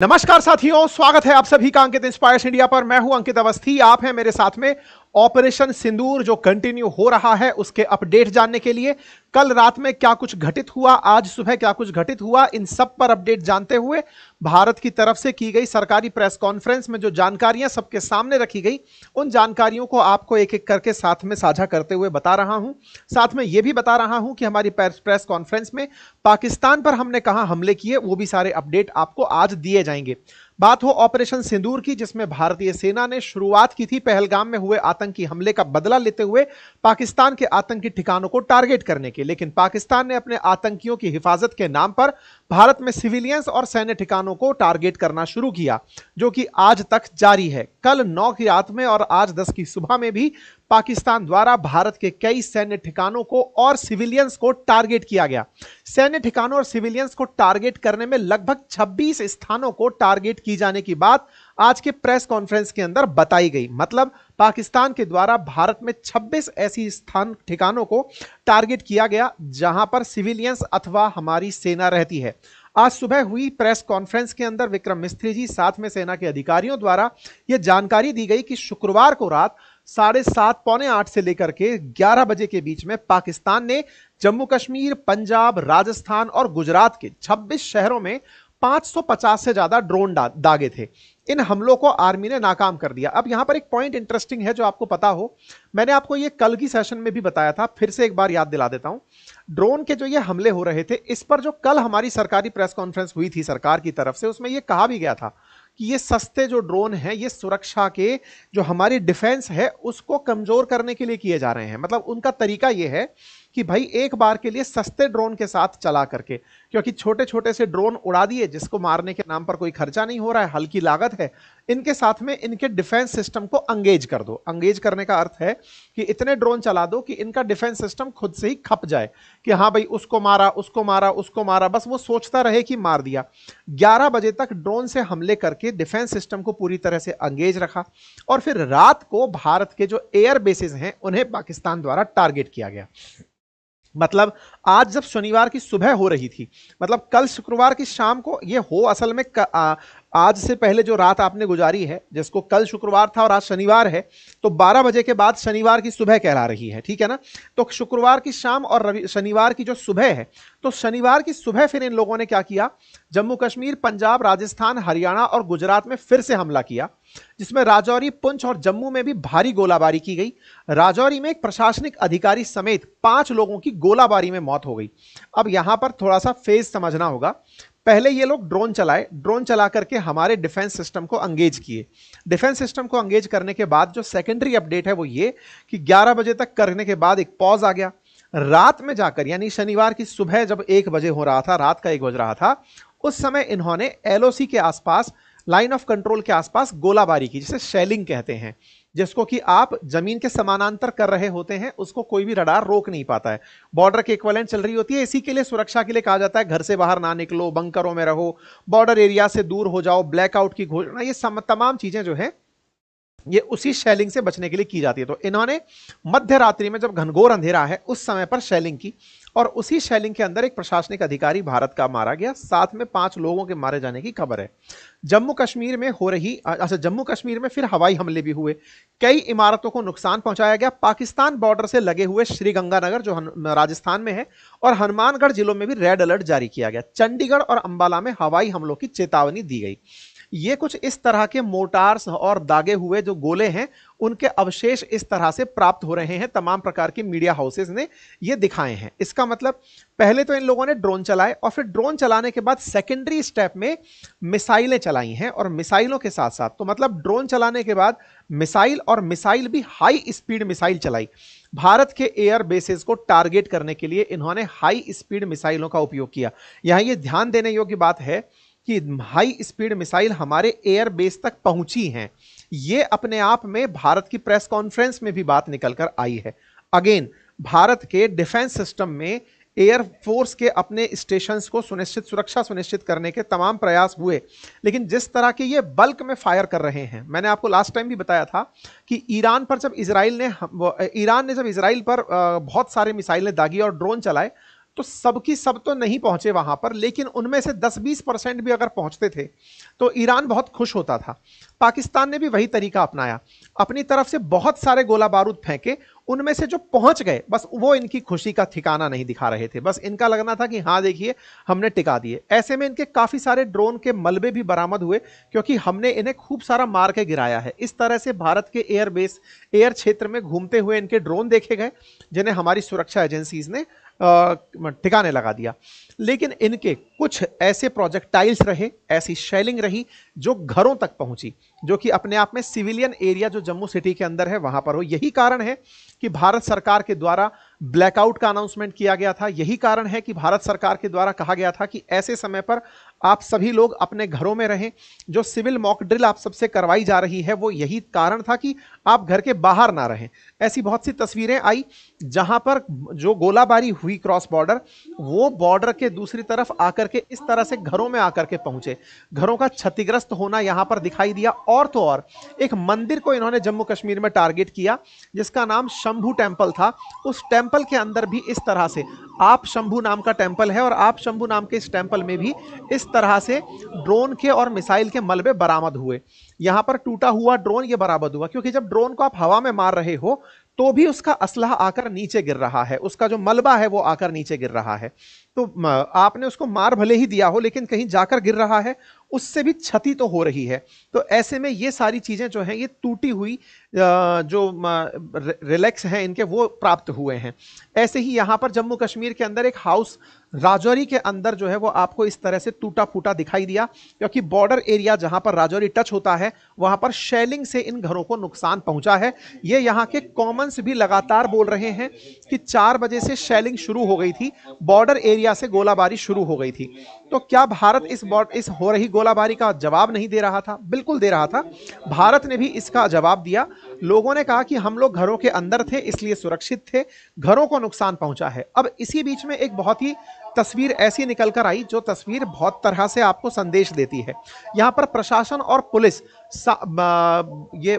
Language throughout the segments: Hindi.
नमस्कार साथियों, स्वागत है आप सभी का अंकित इंस्पायर्स इंडिया पर। मैं हूं अंकित अवस्थी। आप हैं मेरे साथ में ऑपरेशन सिंदूर जो कंटिन्यू हो रहा है उसके अपडेट जानने के लिए। कल रात में क्या कुछ घटित हुआ, आज सुबह क्या कुछ घटित हुआ, इन सब पर अपडेट जानते हुए भारत की तरफ से की गई सरकारी प्रेस कॉन्फ्रेंस में जो जानकारियां सबके सामने रखी गई, उन जानकारियों को आपको एक एक करके साथ में साझा करते हुए बता रहा हूं। साथ में यह भी बता रहा हूं कि हमारी प्रेस कॉन्फ्रेंस में पाकिस्तान पर हमने कहां हमले किए, वो भी सारे अपडेट आपको आज दिए जाएंगे। बात हो ऑपरेशन सिंदूर की, जिसमें भारतीय सेना ने शुरुआत की थी पहलगाम में हुए आतंकी हमले का बदला लेते हुए पाकिस्तान के आतंकी ठिकानों को टारगेट करने के। लेकिन पाकिस्तान ने अपने आतंकियों की हिफाजत के नाम पर भारत में सिविलियंस और सैन्य ठिकानों को टारगेट करना शुरू किया, जो कि आज तक जारी है। कल 9 की रात में और आज 10 की सुबह में भी पाकिस्तान द्वारा भारत के कई सैन्य ठिकानों को और सिविलियंस को टारगेट किया गया। सैन्य ठिकानों और सिविलियंस को टारगेट करने में लगभग 26 स्थानों को टारगेट की जाने की बात आज के प्रेस कॉन्फ्रेंस के अंदर बताई गई। मतलब पाकिस्तान के द्वारा भारत में 26 ऐसी स्थान ठिकानों को टारगेट किया गया जहां पर सिविलियंस अथवा हमारी सेना रहती है। आज सुबह हुई प्रेस कॉन्फ्रेंस के अंदर विक्रम मिस्त्री जी साथ में सेना के अधिकारियों द्वारा यह जानकारी दी गई कि शुक्रवार को रात 7:30 पौने 8 से लेकर के 11 बजे के बीच में पाकिस्तान ने जम्मू कश्मीर, पंजाब, राजस्थान और गुजरात के 26 शहरों में 550 से ज्यादा ड्रोन दागे थे। इन हमलों को आर्मी ने नाकाम कर दिया। अब यहां पर एक पॉइंट इंटरेस्टिंग है जो आपको पता हो, मैंने आपको ये कल की सेशन में भी बताया था, फिर से एक बार याद दिला देता हूं। ड्रोन के जो ये हमले हो रहे थे, इस पर जो कल हमारी सरकारी प्रेस कॉन्फ्रेंस हुई थी सरकार की तरफ से, उसमें यह कहा भी गया था कि ये सस्ते जो ड्रोन हैं ये सुरक्षा के जो हमारी डिफेंस है उसको कमजोर करने के लिए किए जा रहे हैं। मतलब उनका तरीका ये है कि भाई एक बार के लिए सस्ते ड्रोन के साथ चला करके, क्योंकि छोटे छोटे से ड्रोन उड़ा दिए जिसको मारने के नाम पर कोई खर्चा नहीं हो रहा है, हल्की लागत है, इनके साथ में इनके डिफेंस सिस्टम को अंगेज कर दो। अंगेज करने का अर्थ है कि इतने ड्रोन चला दो कि इनका डिफेंस सिस्टम खुद से ही खप जाए कि हाँ भाई उसको मारा, उसको मारा, उसको मारा, बस वो सोचता रहे कि मार दिया। 11 बजे तक ड्रोन से हमले करके डिफेंस सिस्टम को पूरी तरह से अंगेज रखा और फिर रात को भारत के जो एयर बेसिस हैं उन्हें पाकिस्तान द्वारा टारगेट किया गया। मतलब आज जब शनिवार की सुबह हो रही थी, मतलब कल शुक्रवार की शाम को ये हो असल में आज से पहले जो रात आपने गुजारी है, जिसको कल शुक्रवार था और आज शनिवार है, तो 12 बजे के बाद शनिवार की सुबह कहला रही है, ठीक है ना। तो शुक्रवार की शाम और शनिवार की जो सुबह है, तो शनिवार की सुबह फिर इन लोगों ने क्या किया, जम्मू कश्मीर, पंजाब, राजस्थान, हरियाणा और गुजरात में फिर से हमला किया, जिसमें राजौरी, पुंछ और जम्मू में भी भारी गोलाबारी की गई। राजौरी में एक प्रशासनिक अधिकारी समेत 5 लोगों की गोलाबारी में मौत हो गई। अब यहां पर थोड़ा सा फेज समझना होगा। पहले ये लोग ड्रोन चलाए, ड्रोन चला करके हमारे डिफेंस सिस्टम को अंगेज किए। डिफेंस सिस्टम को अंगेज करने के बाद जो सेकेंडरी अपडेट है वो ये कि 11 बजे तक करने के बाद एक पॉज आ गया। रात में जाकर, यानी शनिवार की सुबह जब 1 बजे हो रहा था, रात का 1 बज रहा था, उस समय इन्होंने एलओसी के आसपास, लाइन ऑफ कंट्रोल के आसपास गोलाबारी की, जिसे शेलिंग कहते हैं, जिसको कि आप जमीन के समानांतर कर रहे होते हैं, उसको कोई भी रडार रोक नहीं पाता है। बॉर्डर के इक्विवेलेंट चल रही होती है, इसी के लिए सुरक्षा के लिए कहा जाता है घर से बाहर ना निकलो, बंकरों में रहो, बॉर्डर एरिया से दूर हो जाओ, ब्लैकआउट की घोषणा, ये तमाम चीजें जो है ये उसी शेलिंग से बचने के लिए की जाती है। तो इन्होंने मध्य रात्रि में जब घनघोर अंधेरा है उस समय पर शेलिंग की, और उसी शेलिंग के अंदर एक प्रशासनिक अधिकारी भारत का मारा गया, साथ में 5 लोगों के मारे जाने की खबर है। जम्मू कश्मीर में हो रही, अच्छा, जम्मू कश्मीर में फिर हवाई हमले भी हुए, कई इमारतों को नुकसान पहुंचाया गया। पाकिस्तान बॉर्डर से लगे हुए श्रीगंगानगर जो राजस्थान में है और हनुमानगढ़ जिलों में भी रेड अलर्ट जारी किया गया। चंडीगढ़ और अंबाला में हवाई हमलों की चेतावनी दी गई। ये कुछ इस तरह के मोटार्स और दागे हुए जो गोले हैं उनके अवशेष इस तरह से प्राप्त हो रहे हैं। तमाम प्रकार के मीडिया हाउसेस ने ये दिखाए हैं। इसका मतलब पहले तो इन लोगों ने ड्रोन चलाए और फिर ड्रोन चलाने के बाद सेकेंडरी स्टेप में मिसाइलें चलाई हैं, और मिसाइलों के साथ साथ, तो मतलब ड्रोन चलाने के बाद मिसाइल, और मिसाइल भी हाई स्पीड मिसाइल चलाई। भारत के एयर बेसेस को टारगेट करने के लिए इन्होंने हाई स्पीड मिसाइलों का उपयोग किया। यहां यह ध्यान देने योग्य बात है कि हाई स्पीड मिसाइल हमारे एयर बेस तक पहुंची हैं। यह अपने आप में भारत की प्रेस कॉन्फ्रेंस में भी बात निकलकर आई है। अगेन, भारत के डिफेंस सिस्टम में एयर फोर्स के अपने स्टेशंस को सुरक्षा सुनिश्चित करने के तमाम प्रयास हुए, लेकिन जिस तरह के ये बल्क में फायर कर रहे हैं, मैंने आपको लास्ट टाइम भी बताया था कि ईरान ने जब इजराइल पर बहुत सारे मिसाइलें दागी और ड्रोन चलाए, तो सबकी सब तो नहीं पहुंचे वहां पर, लेकिन उनमें से 10-20% भी अगर पहुंचते थे तो ईरान बहुत खुश होता था। पाकिस्तान ने भी वही तरीका अपनाया, अपनी तरफ से बहुत सारे गोला बारूद फेंके, उनमें से जो पहुंच गए बस वो इनकी खुशी का ठिकाना नहीं दिखा रहे थे, बस इनका लगना था कि हाँ देखिए हमने टिका दिए। ऐसे में इनके काफी सारे ड्रोन के मलबे भी बरामद हुए, क्योंकि हमने इन्हें खूब सारा मार के गिराया है। इस तरह से भारत के एयरबेस, एयर क्षेत्र में घूमते हुए इनके ड्रोन देखे गए, जिन्हें हमारी सुरक्षा एजेंसीज ने ठिकाने लगा दिया। लेकिन इनके कुछ ऐसे प्रोजेक्टाइल्स रहे, ऐसी शेलिंग रही जो घरों तक पहुंची, जो कि अपने आप में सिविलियन एरिया जो जम्मू सिटी के अंदर है वहां पर हो। यही कारण है कि भारत सरकार के द्वारा ब्लैकआउट का अनाउंसमेंट किया गया था। यही कारण है कि भारत सरकार के द्वारा कहा गया था कि ऐसे समय पर आप सभी लोग अपने घरों में रहें। जो सिविल मॉक ड्रिल आप सबसे करवाई जा रही है वो यही कारण था कि आप घर के बाहर ना रहें। ऐसी बहुत सी तस्वीरें आई जहां पर जो गोलाबारी हुई क्रॉस बॉर्डर, वो बॉर्डर के दूसरी तरफ आकर के इस तरह से घरों में आकर के पहुंचे। घरों का क्षतिग्रस्त होना यहां पर दिखाई दिया। और तो और एक मंदिर को इन्होंने जम्मू कश्मीर में टारगेट किया जिसका नाम शंभू टेम्पल था। उस टेम्पल के अंदर भी इस तरह से आप शंभू नाम का टेम्पल है, और आप शंभू नाम के इस टेम्पल में भी इस तरह से ड्रोन के और मिसाइल के मलबे बरामद हुए। यहां पर टूटा हुआ ड्रोन ये बरामद हुआ, क्योंकि जब ड्रोन को आप हवा में मार रहे हो तो भी उसका असलहा आकर नीचे गिर रहा है, उसका जो मलबा है वो आकर नीचे गिर रहा है। तो आपने उसको मार भले ही दिया हो, लेकिन कहीं जाकर गिर रहा है, उससे भी क्षति तो हो रही है। तो ऐसे में ये सारी चीजें जो हैं ये टूटी हुई जो रिलैक्स हैं इनके वो प्राप्त हुए हैं। ऐसे ही यहां पर जम्मू कश्मीर के अंदर एक हाउस राजौरी के अंदर जो है वो आपको इस तरह से टूटा फूटा दिखाई दिया, क्योंकि बॉर्डर एरिया जहां पर राजौरी टच होता है वहां पर शेलिंग से इन घरों को नुकसान पहुंचा है। ये यहां के कॉमन्स भी लगातार बोल रहे हैं कि 4 बजे से शेलिंग शुरू हो गई थी, बॉर्डर एरिया से गोलाबारी शुरू हो गई थी। तो क्या भारत इस हो रही गोलाबारी का जवाब नहीं दे रहा था? बिल्कुल दे रहा था। भारत ने भी इसका जवाब दिया। लोगों ने कहा कि हम लोग घरों के अंदर थे इसलिए सुरक्षित थे, घरों को नुकसान पहुंचा है। अब इसी बीच में एक बहुत ही तस्वीर ऐसी निकल कर आई जो तस्वीर बहुत तरह से आपको संदेश देती है। यहां पर प्रशासन और पुलिस ये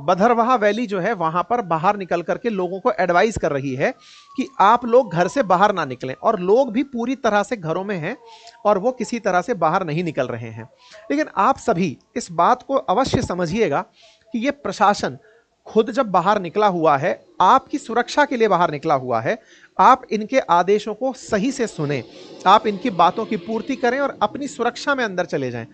बधरवाहा वैली जो है वहां पर बाहर निकल करके लोगों को एडवाइस कर रही है कि आप लोग घर से बाहर ना निकलें, और लोग भी पूरी तरह से घरों में हैं और वो किसी तरह से बाहर नहीं निकल रहे हैं। लेकिन आप सभी इस बात को अवश्य समझिएगा कि ये प्रशासन खुद जब बाहर निकला हुआ है, आपकी सुरक्षा के लिए बाहर निकला हुआ है, आप इनके आदेशों को सही से सुने, आप इनकी बातों की पूर्ति करें और अपनी सुरक्षा में अंदर चले जाएं।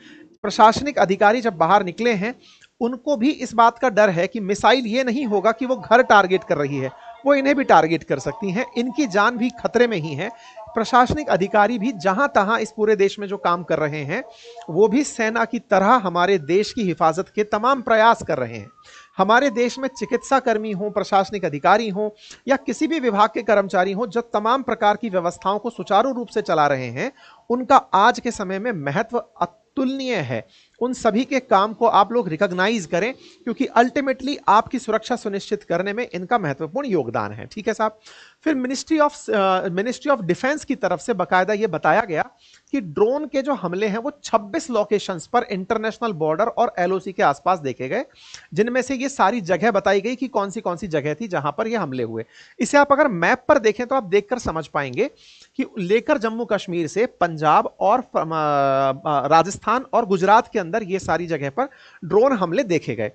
प्रशासनिक अधिकारी जब बाहर निकले हैं उनको भी इस बात का डर है कि मिसाइल ये नहीं होगा कि वो घर टारगेट कर रही है, वो इन्हें भी टारगेट कर सकती हैं, इनकी जान भी खतरे में ही है। प्रशासनिक अधिकारी भी जहां तहां इस पूरे देश में जो काम कर रहे हैं वो भी सेना की तरह हमारे देश की हिफाजत के तमाम प्रयास कर रहे हैं। हमारे देश में चिकित्सा कर्मी हों, प्रशासनिक अधिकारी हों या किसी भी विभाग के कर्मचारी हों, जो तमाम प्रकार की व्यवस्थाओं को सुचारू रूप से चला रहे हैं, उनका आज के समय में महत्व अतुलनीय है। उन सभी के काम को आप लोग रिकॉग्नाइज करें, क्योंकि अल्टीमेटली आपकी सुरक्षा सुनिश्चित करने में इनका महत्वपूर्ण योगदान है। ठीक है साहब। फिर मिनिस्ट्री ऑफ डिफेंस की तरफ से बाकायदा ये बताया गया कि ड्रोन के जो हमले हैं वो 26 लोकेशंस पर इंटरनेशनल बॉर्डर और एलओसी के आसपास देखे गए, जिनमें से ये सारी जगह बताई गई कि कौन सी जगह थी जहां पर ये हमले हुए। इसे आप अगर मैप पर देखें तो आप देखकर समझ पाएंगे कि लेकर जम्मू कश्मीर से पंजाब और राजस्थान और गुजरात के अंदर ये सारी जगह पर ड्रोन हमले देखे गए।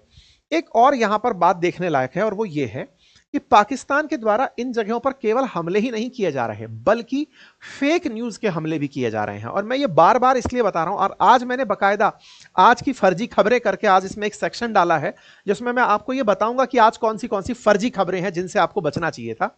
एक और यहां पर बात देखने लायक है, और वो ये है कि पाकिस्तान के द्वारा इन जगहों पर केवल हमले ही नहीं किए जा रहे बल्कि फेक न्यूज के हमले भी किए जा रहे हैं। और मैं ये बार बार इसलिए बता रहा हूं, और आज मैंने बकायदा आज की फर्जी खबरें करके आज इसमें एक सेक्शन डाला है जिसमें मैं आपको ये बताऊंगा कि आज कौन सी फर्जी खबरें हैं जिनसे आपको बचना चाहिए था।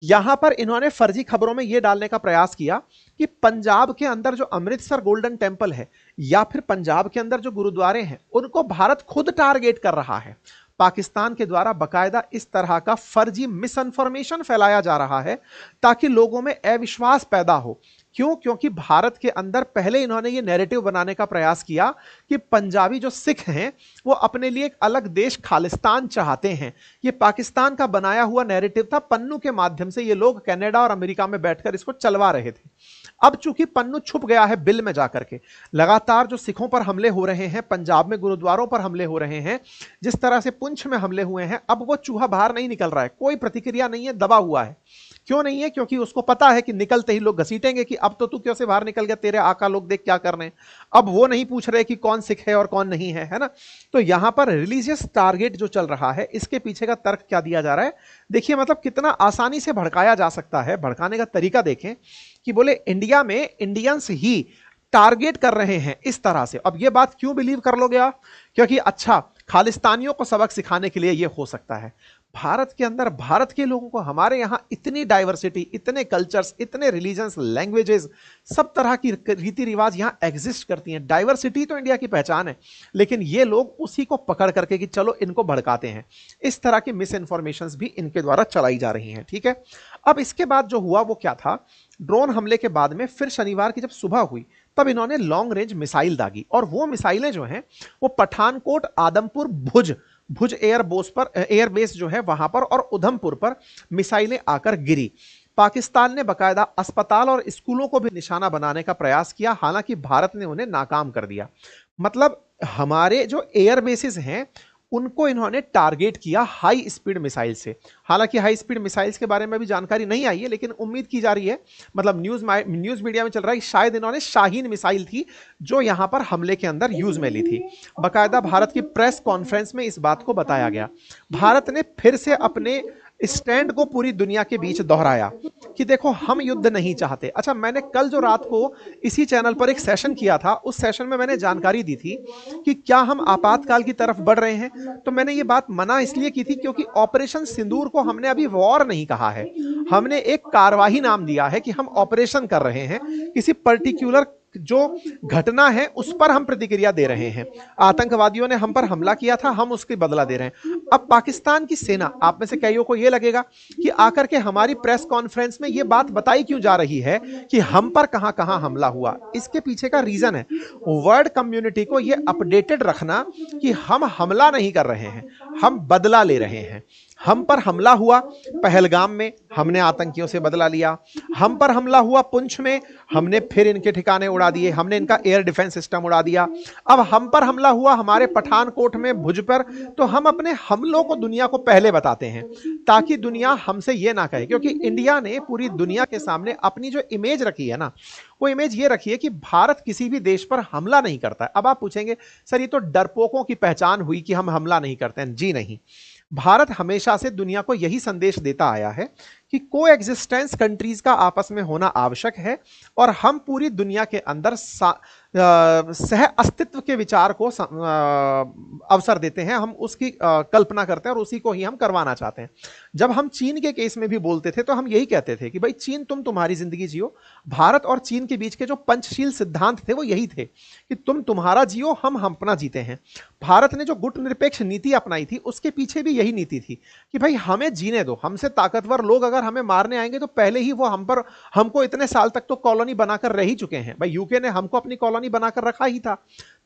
यहां पर इन्होंने फर्जी खबरों में यह डालने का प्रयास किया कि पंजाब के अंदर जो अमृतसर गोल्डन टेम्पल है या फिर पंजाब के अंदर जो गुरुद्वारे हैं उनको भारत खुद टारगेट कर रहा है। पाकिस्तान के द्वारा बकायदा इस तरह का फर्जी मिसइंफॉर्मेशन फैलाया जा रहा है ताकि लोगों में अविश्वास पैदा हो। क्यों? क्योंकि भारत के अंदर पहले इन्होंने ये नैरेटिव बनाने का प्रयास किया कि पंजाबी जो सिख हैं वो अपने लिए एक अलग देश खालिस्तान चाहते हैं। ये पाकिस्तान का बनाया हुआ नैरेटिव था। पन्नू के माध्यम से ये लोग कनाडा और अमेरिका में बैठकर इसको चलवा रहे थे। अब चूंकि पन्नू छुप गया है बिल में जाकर के, लगातार जो सिखों पर हमले हो रहे हैं, पंजाब में गुरुद्वारों पर हमले हो रहे हैं, जिस तरह से पुंछ में हमले हुए हैं, अब वो चूहा बाहर नहीं निकल रहा है, कोई प्रतिक्रिया नहीं है, दबा हुआ है। क्यों नहीं है? क्योंकि उसको पता है कि निकलते ही लोग घसीटेंगे कि अब तो तू क्यों से बाहर निकल गया, तेरे आका लोग देख क्या कर रहे हैं। अब वो नहीं पूछ रहे कि कौन सिख है और कौन नहीं है ना। तो यहां पर रिलीजियस टारगेट जो चल रहा है, इसके पीछे का तर्क क्या दिया जा रहा है, देखिए मतलब कितना आसानी से भड़काया जा सकता है। भड़काने का तरीका देखें कि बोले इंडिया में इंडियंस ही टारगेट कर रहे हैं इस तरह से। अब ये बात क्यों बिलीव कर लोगे आप? क्योंकि अच्छा, खालिस्तानियों को सबक सिखाने के लिए ये हो सकता है। भारत के अंदर भारत के लोगों को, हमारे यहां इतनी डाइवर्सिटी, इतने कल्चर्स, इतने रिलीजन्स, लैंग्वेजेस, सब तरह की रीति रिवाज यहां एग्जिस्ट करती हैं। डाइवर्सिटी तो इंडिया की पहचान है, लेकिन ये लोग उसी को पकड़ करके कि चलो इनको भड़काते हैं, इस तरह की मिस इन्फॉर्मेशन भी इनके द्वारा चलाई जा रही हैं। ठीक है, अब इसके बाद जो हुआ वो क्या था, ड्रोन हमले के बाद में फिर शनिवार की जब सुबह हुई तब इन्होंने लॉन्ग रेंज मिसाइल दागी, और वो मिसाइलें जो हैं वो पठानकोट, आदमपुर, भुज एयरबेस जो है वहां पर और उधमपुर पर मिसाइलें आकर गिरी। पाकिस्तान ने बकायदा अस्पताल और स्कूलों को भी निशाना बनाने का प्रयास किया, हालांकि भारत ने उन्हें नाकाम कर दिया। मतलब हमारे जो एयरबेसेस हैं उनको इन्होंने टारगेट किया हाई स्पीड मिसाइल से। हालांकि हाई स्पीड मिसाइल्स के बारे में भी जानकारी नहीं आई है, लेकिन उम्मीद की जा रही है, मतलब न्यूज मीडिया में चल रहा है कि शायद इन्होंने शाहीन मिसाइल थी जो यहां पर हमले के अंदर यूज में ली थी। बकायदा भारत की प्रेस कॉन्फ्रेंस में इस बात को बताया गया। भारत ने फिर से अपने स्टैंड को पूरी दुनिया के बीच दोहराया कि देखो हम युद्ध नहीं चाहते। अच्छा, मैंने कल जो रात को इसी चैनल पर एक सेशन किया था, उस सेशन में मैंने जानकारी दी थी कि क्या हम आपातकाल की तरफ बढ़ रहे हैं। तो मैंने ये बात मना इसलिए की थी क्योंकि ऑपरेशन सिंदूर को हमने अभी वॉर नहीं कहा है, हमने एक कार्यवाही नाम दिया है कि हम ऑपरेशन कर रहे हैं, किसी पर्टिकुलर जो घटना है उस पर हम प्रतिक्रिया दे रहे हैं। आतंकवादियों ने हम पर हमला किया था, हम उसकी बदला दे रहे हैं। अब पाकिस्तान की सेना, आप में से कईयों को यह लगेगा कि आकर के हमारी प्रेस कॉन्फ्रेंस में यह बात बताई क्यों जा रही है कि हम पर कहां कहां हमला हुआ। इसके पीछे का रीजन है वर्ल्ड कम्युनिटी को यह अपडेटेड रखना कि हम हमला नहीं कर रहे हैं, हम बदला ले रहे हैं। हम पर हमला हुआ पहलगाम में, हमने आतंकियों से बदला लिया। हम पर हमला हुआ पुंछ में, हमने फिर इनके ठिकाने उड़ा दिए, हमने इनका एयर डिफेंस सिस्टम उड़ा दिया। अब हम पर हमला हुआ हमारे पठानकोट में, भुज पर, तो हम अपने हमलों को दुनिया को पहले बताते हैं ताकि दुनिया हमसे ये ना कहे। क्योंकि इंडिया ने पूरी दुनिया के सामने अपनी जो इमेज रखी है ना, वो इमेज ये रखी है कि भारत किसी भी देश पर हमला नहीं करता है। अब आप पूछेंगे सर ये तो डरपोकों की पहचान हुई कि हम हमला नहीं करते हैं। जी नहीं, भारत हमेशा से दुनिया को यही संदेश देता आया है कि को एग्जिस्टेंस कंट्रीज का आपस में होना आवश्यक है, और हम पूरी दुनिया के अंदर सह अस्तित्व के विचार को अवसर देते हैं, हम उसकी कल्पना करते हैं और उसी को ही हम करवाना चाहते हैं। जब हम चीन के केस में भी बोलते थे तो हम यही कहते थे कि भाई चीन तुम तुम्हारी जिंदगी जियो, भारत और चीन के बीच के जो पंचशील सिद्धांत थे वो यही थे कि तुम तुम्हारा जियो, हम अपना जीते हैं। भारत ने जो गुट निरपेक्ष नीति अपनाई थी उसके पीछे भी यही नीति थी कि भाई हमें जीने दो, हमसे ताकतवर लोग अगर हमें मारने आएंगे तो पहले ही वो हमको इतने साल तक तो कॉलोनी बनाकर रह ही चुके हैं। भाई यूके ने हमको अपनी कॉलोनी बनाकर रखा ही था,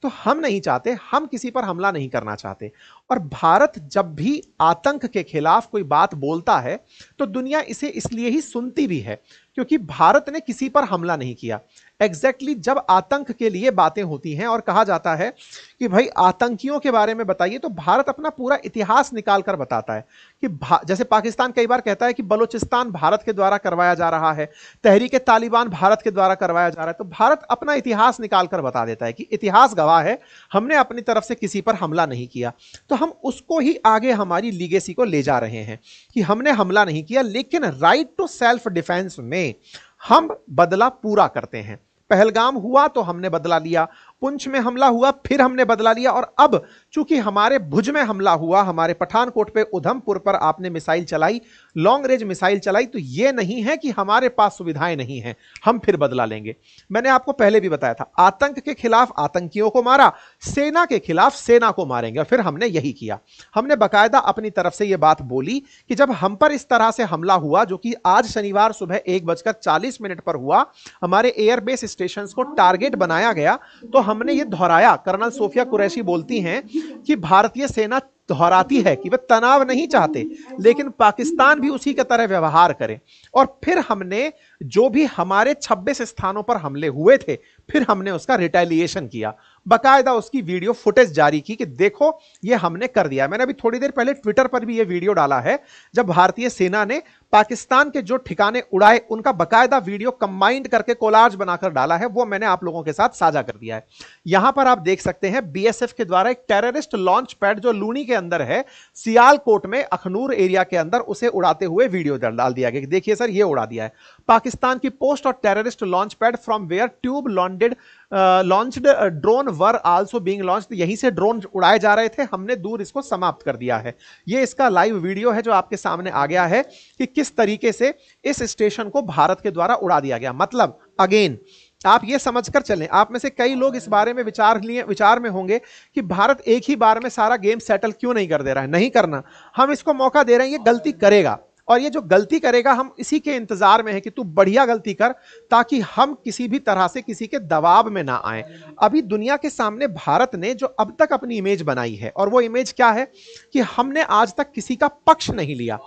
तो हम नहीं चाहते, हम किसी पर हमला नहीं करना चाहते। और भारत जब भी आतंक के खिलाफ कोई बात बोलता है तो दुनिया इसे इसलिए ही सुनती भी है क्योंकि भारत ने किसी पर हमला नहीं किया। एग्जैक्टली जब आतंक के लिए बातें होती हैं और कहा जाता है कि भाई आतंकियों के बारे में बताइए, तो भारत अपना पूरा इतिहास निकाल कर बताता है कि जैसे पाकिस्तान कई बार कहता है कि बलूचिस्तान भारत के द्वारा करवाया जा रहा है, तहरीके तालिबान भारत के द्वारा करवाया जा रहा है, तो भारत अपना इतिहास निकाल कर बता देता है कि इतिहास गवाह है, हमने अपनी तरफ से किसी पर हमला नहीं किया। तो हम उसको ही आगे हमारी लीगेसी को ले जा रहे हैं कि हमने हमला नहीं किया, लेकिन राइट टू सेल्फ डिफेंस में हम बदला पूरा करते हैं। पहलगाम हुआ तो हमने बदला लिया, पुंछ में हमला हुआ फिर हमने बदला लिया, और अब चूंकि हमारे भुज में हमला हुआ, हमारे पठानकोट पे, उधमपुर पर आपने मिसाइल चलाई, लॉन्ग रेंज मिसाइल चलाई, तो यह नहीं है कि हमारे पास सुविधाएं नहीं हैं, हम फिर बदला लेंगे। मैंने आपको पहले भी बताया था, आतंक के खिलाफ आतंकियों को मारा, सेना के खिलाफ सेना को मारेंगे, और फिर हमने यही किया। हमने बकायदा अपनी तरफ से यह बात बोली कि जब हम पर इस तरह से हमला हुआ, जो कि आज शनिवार सुबह 1:40 पर हुआ, हमारे एयरबेस स्टेशन को टारगेट बनाया गया, तो हमने ये दोहराया। कर्नल सोफिया कुरैशी बोलती हैं कि भारतीय सेना दोहराती है कि वे तनाव नहीं चाहते, लेकिन पाकिस्तान भी उसी की तरह व्यवहार करे। और फिर हमने जो भी हमारे 26 स्थानों पर हमले हुए थे, फिर हमने उसका रिटेलिएशन किया। बकायदा उसकी वीडियो फुटेज जारी की कि देखो ये हमने कर दिया। मैंने अभी थोड़ी देर पहले ट्विटर पर भी ये वीडियो डाला है, जब भारतीय सेना ने पाकिस्तान के जो ठिकाने उड़ाए उनका बकायदा वीडियो कंबाइंड करके कोलाज बनाकर डाला है, वो मैंने आप लोगों के साथ साझा कर दिया है। यहां पर आप देख सकते हैं बीएसएफ के द्वारा एक टेररिस्ट लॉन्च पैड जो लूनी के अंदर है, सियालकोट में अखनूर एरिया के अंदर, उसे उड़ाते हुए वीडियो डाल दिया गया। देखिए सर, ये उड़ा दिया है पाकिस्तान की पोस्ट और terrorist launch pad from where tube launched drone were also being launched. यहीं से ड्रोन उड़ाए जा रहे थे, हमने दूर इसको समाप्त कर दिया है। ये इसका लाइव वीडियो है जो आपके सामने आ गया है कि किस तरीके से इस स्टेशन को भारत के द्वारा उड़ा दिया गया। मतलब अगेन आप ये समझकर चलें, आप में से कई लोग इस बारे में विचार में होंगे कि भारत एक ही बार में सारा गेम सेटल क्यों नहीं कर दे रहा है। नहीं करना, हम इसको मौका दे रहे हैं, ये गलती करेगा और ये जो गलती करेगा हम इसी के इंतजार में है कि तू बढ़िया गलती कर, ताकि हम किसी भी तरह से किसी के दबाव में ना आए। अभी दुनिया के सामने भारत ने जो अब तक अपनी इमेज बनाई है, और वो इमेज क्या है कि हमने आज तक किसी का पक्ष नहीं लिया,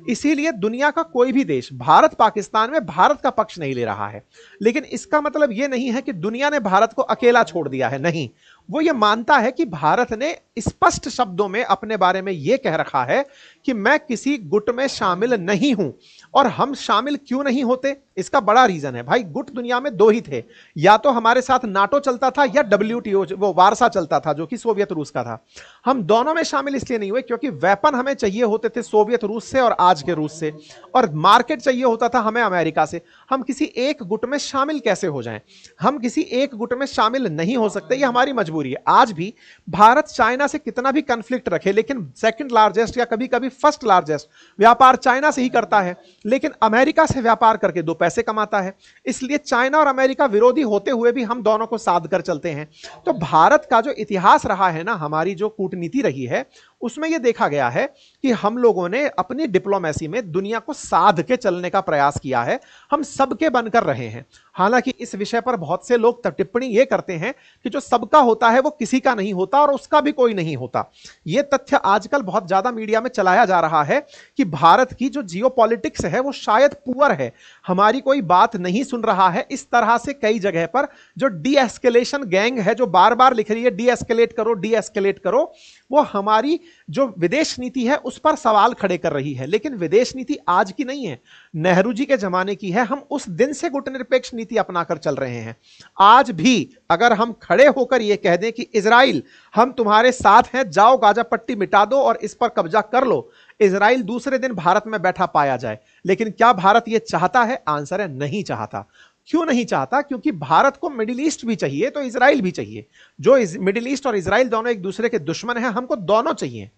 इसीलिए दुनिया का कोई भी देश भारत पाकिस्तान में भारत का पक्ष नहीं ले रहा है। लेकिन इसका मतलब यह नहीं है कि दुनिया ने भारत को अकेला छोड़ दिया है, नहीं। वो ये मानता है कि भारत ने स्पष्ट शब्दों में अपने बारे में यह कह रखा है कि मैं किसी गुट में शामिल नहीं हूं। और हम शामिल क्यों नहीं होते, इसका बड़ा रीजन है भाई। गुट दुनिया में दो ही थे, या तो हमारे साथ नाटो चलता था या WTO वो वारसा चलता था जो कि सोवियत रूस का था। हम दोनों में शामिल इसलिए नहीं हुए क्योंकि वेपन हमें चाहिए होते थे सोवियत रूस से और आज के रूस से, और मार्केट चाहिए होता था हमें अमेरिका से। हम किसी एक गुट में शामिल कैसे हो जाएं? हम किसी एक गुट में शामिल नहीं हो सकते, ये हमारी मजबूरी है। आज भी भारत चाइना से कितना भी कंफ्लिक्ट रखे, लेकिन सेकंड लार्जेस्ट या कभी कभी फर्स्ट लार्जेस्ट व्यापार चाइना से ही करता है, लेकिन अमेरिका से व्यापार करके दो पैसे कमाता है। इसलिए चाइना और अमेरिका विरोधी होते हुए भी हम दोनों को साध कर चलते हैं। तो भारत का जो इतिहास रहा है ना, हमारी जो कूटनीति रही है, उसमें यह देखा गया है कि हम लोगों ने अपनी डिप्लोमेसी में दुनिया को साध के चलने का प्रयास किया है। हम सबके बनकर रहे हैं। हालांकि इस विषय पर बहुत से लोग टिप्पणी यह करते हैं कि जो सबका होता है वो किसी का नहीं होता और उसका भी कोई नहीं होता। यह तथ्य आजकल बहुत ज्यादा मीडिया में चलाया जा रहा है कि भारत की जो जियोपॉलिटिक्स है वो शायद पुअर है, हमारी कोई बात नहीं सुन रहा है। इस तरह से कई जगह पर जो डी एस्केलेशन गैंग है, जो बार बार लिख रही है डी एस्केलेट करो, डी एस्केलेट करो, वो हमारी जो विदेश नीति है उस पर सवाल खड़े कर रही है। लेकिन विदेश नीति आज की नहीं है, नेहरू जी के जमाने की है। हम उस दिन से गुटनिरपेक्ष नीति अपनाकर चल रहे हैं। आज भी अगर हम खड़े होकर यह कह दें कि इजराइल हम तुम्हारे साथ हैं, जाओ गाजा पट्टी मिटा दो और इस पर कब्जा कर लो, इजराइल दूसरे दिन भारत में बैठा पाया जाए। लेकिन क्या भारत यह चाहता है? आंसर है नहीं चाहता। क्यों नहीं चाहता? क्योंकि भारत को मिडिल ईस्ट भी चाहिए तो इजराइल भी चाहिए। जो मिडिल ईस्ट और इजराइल दोनों एक दूसरे के दुश्मन हैं, हमको दोनों चाहिए।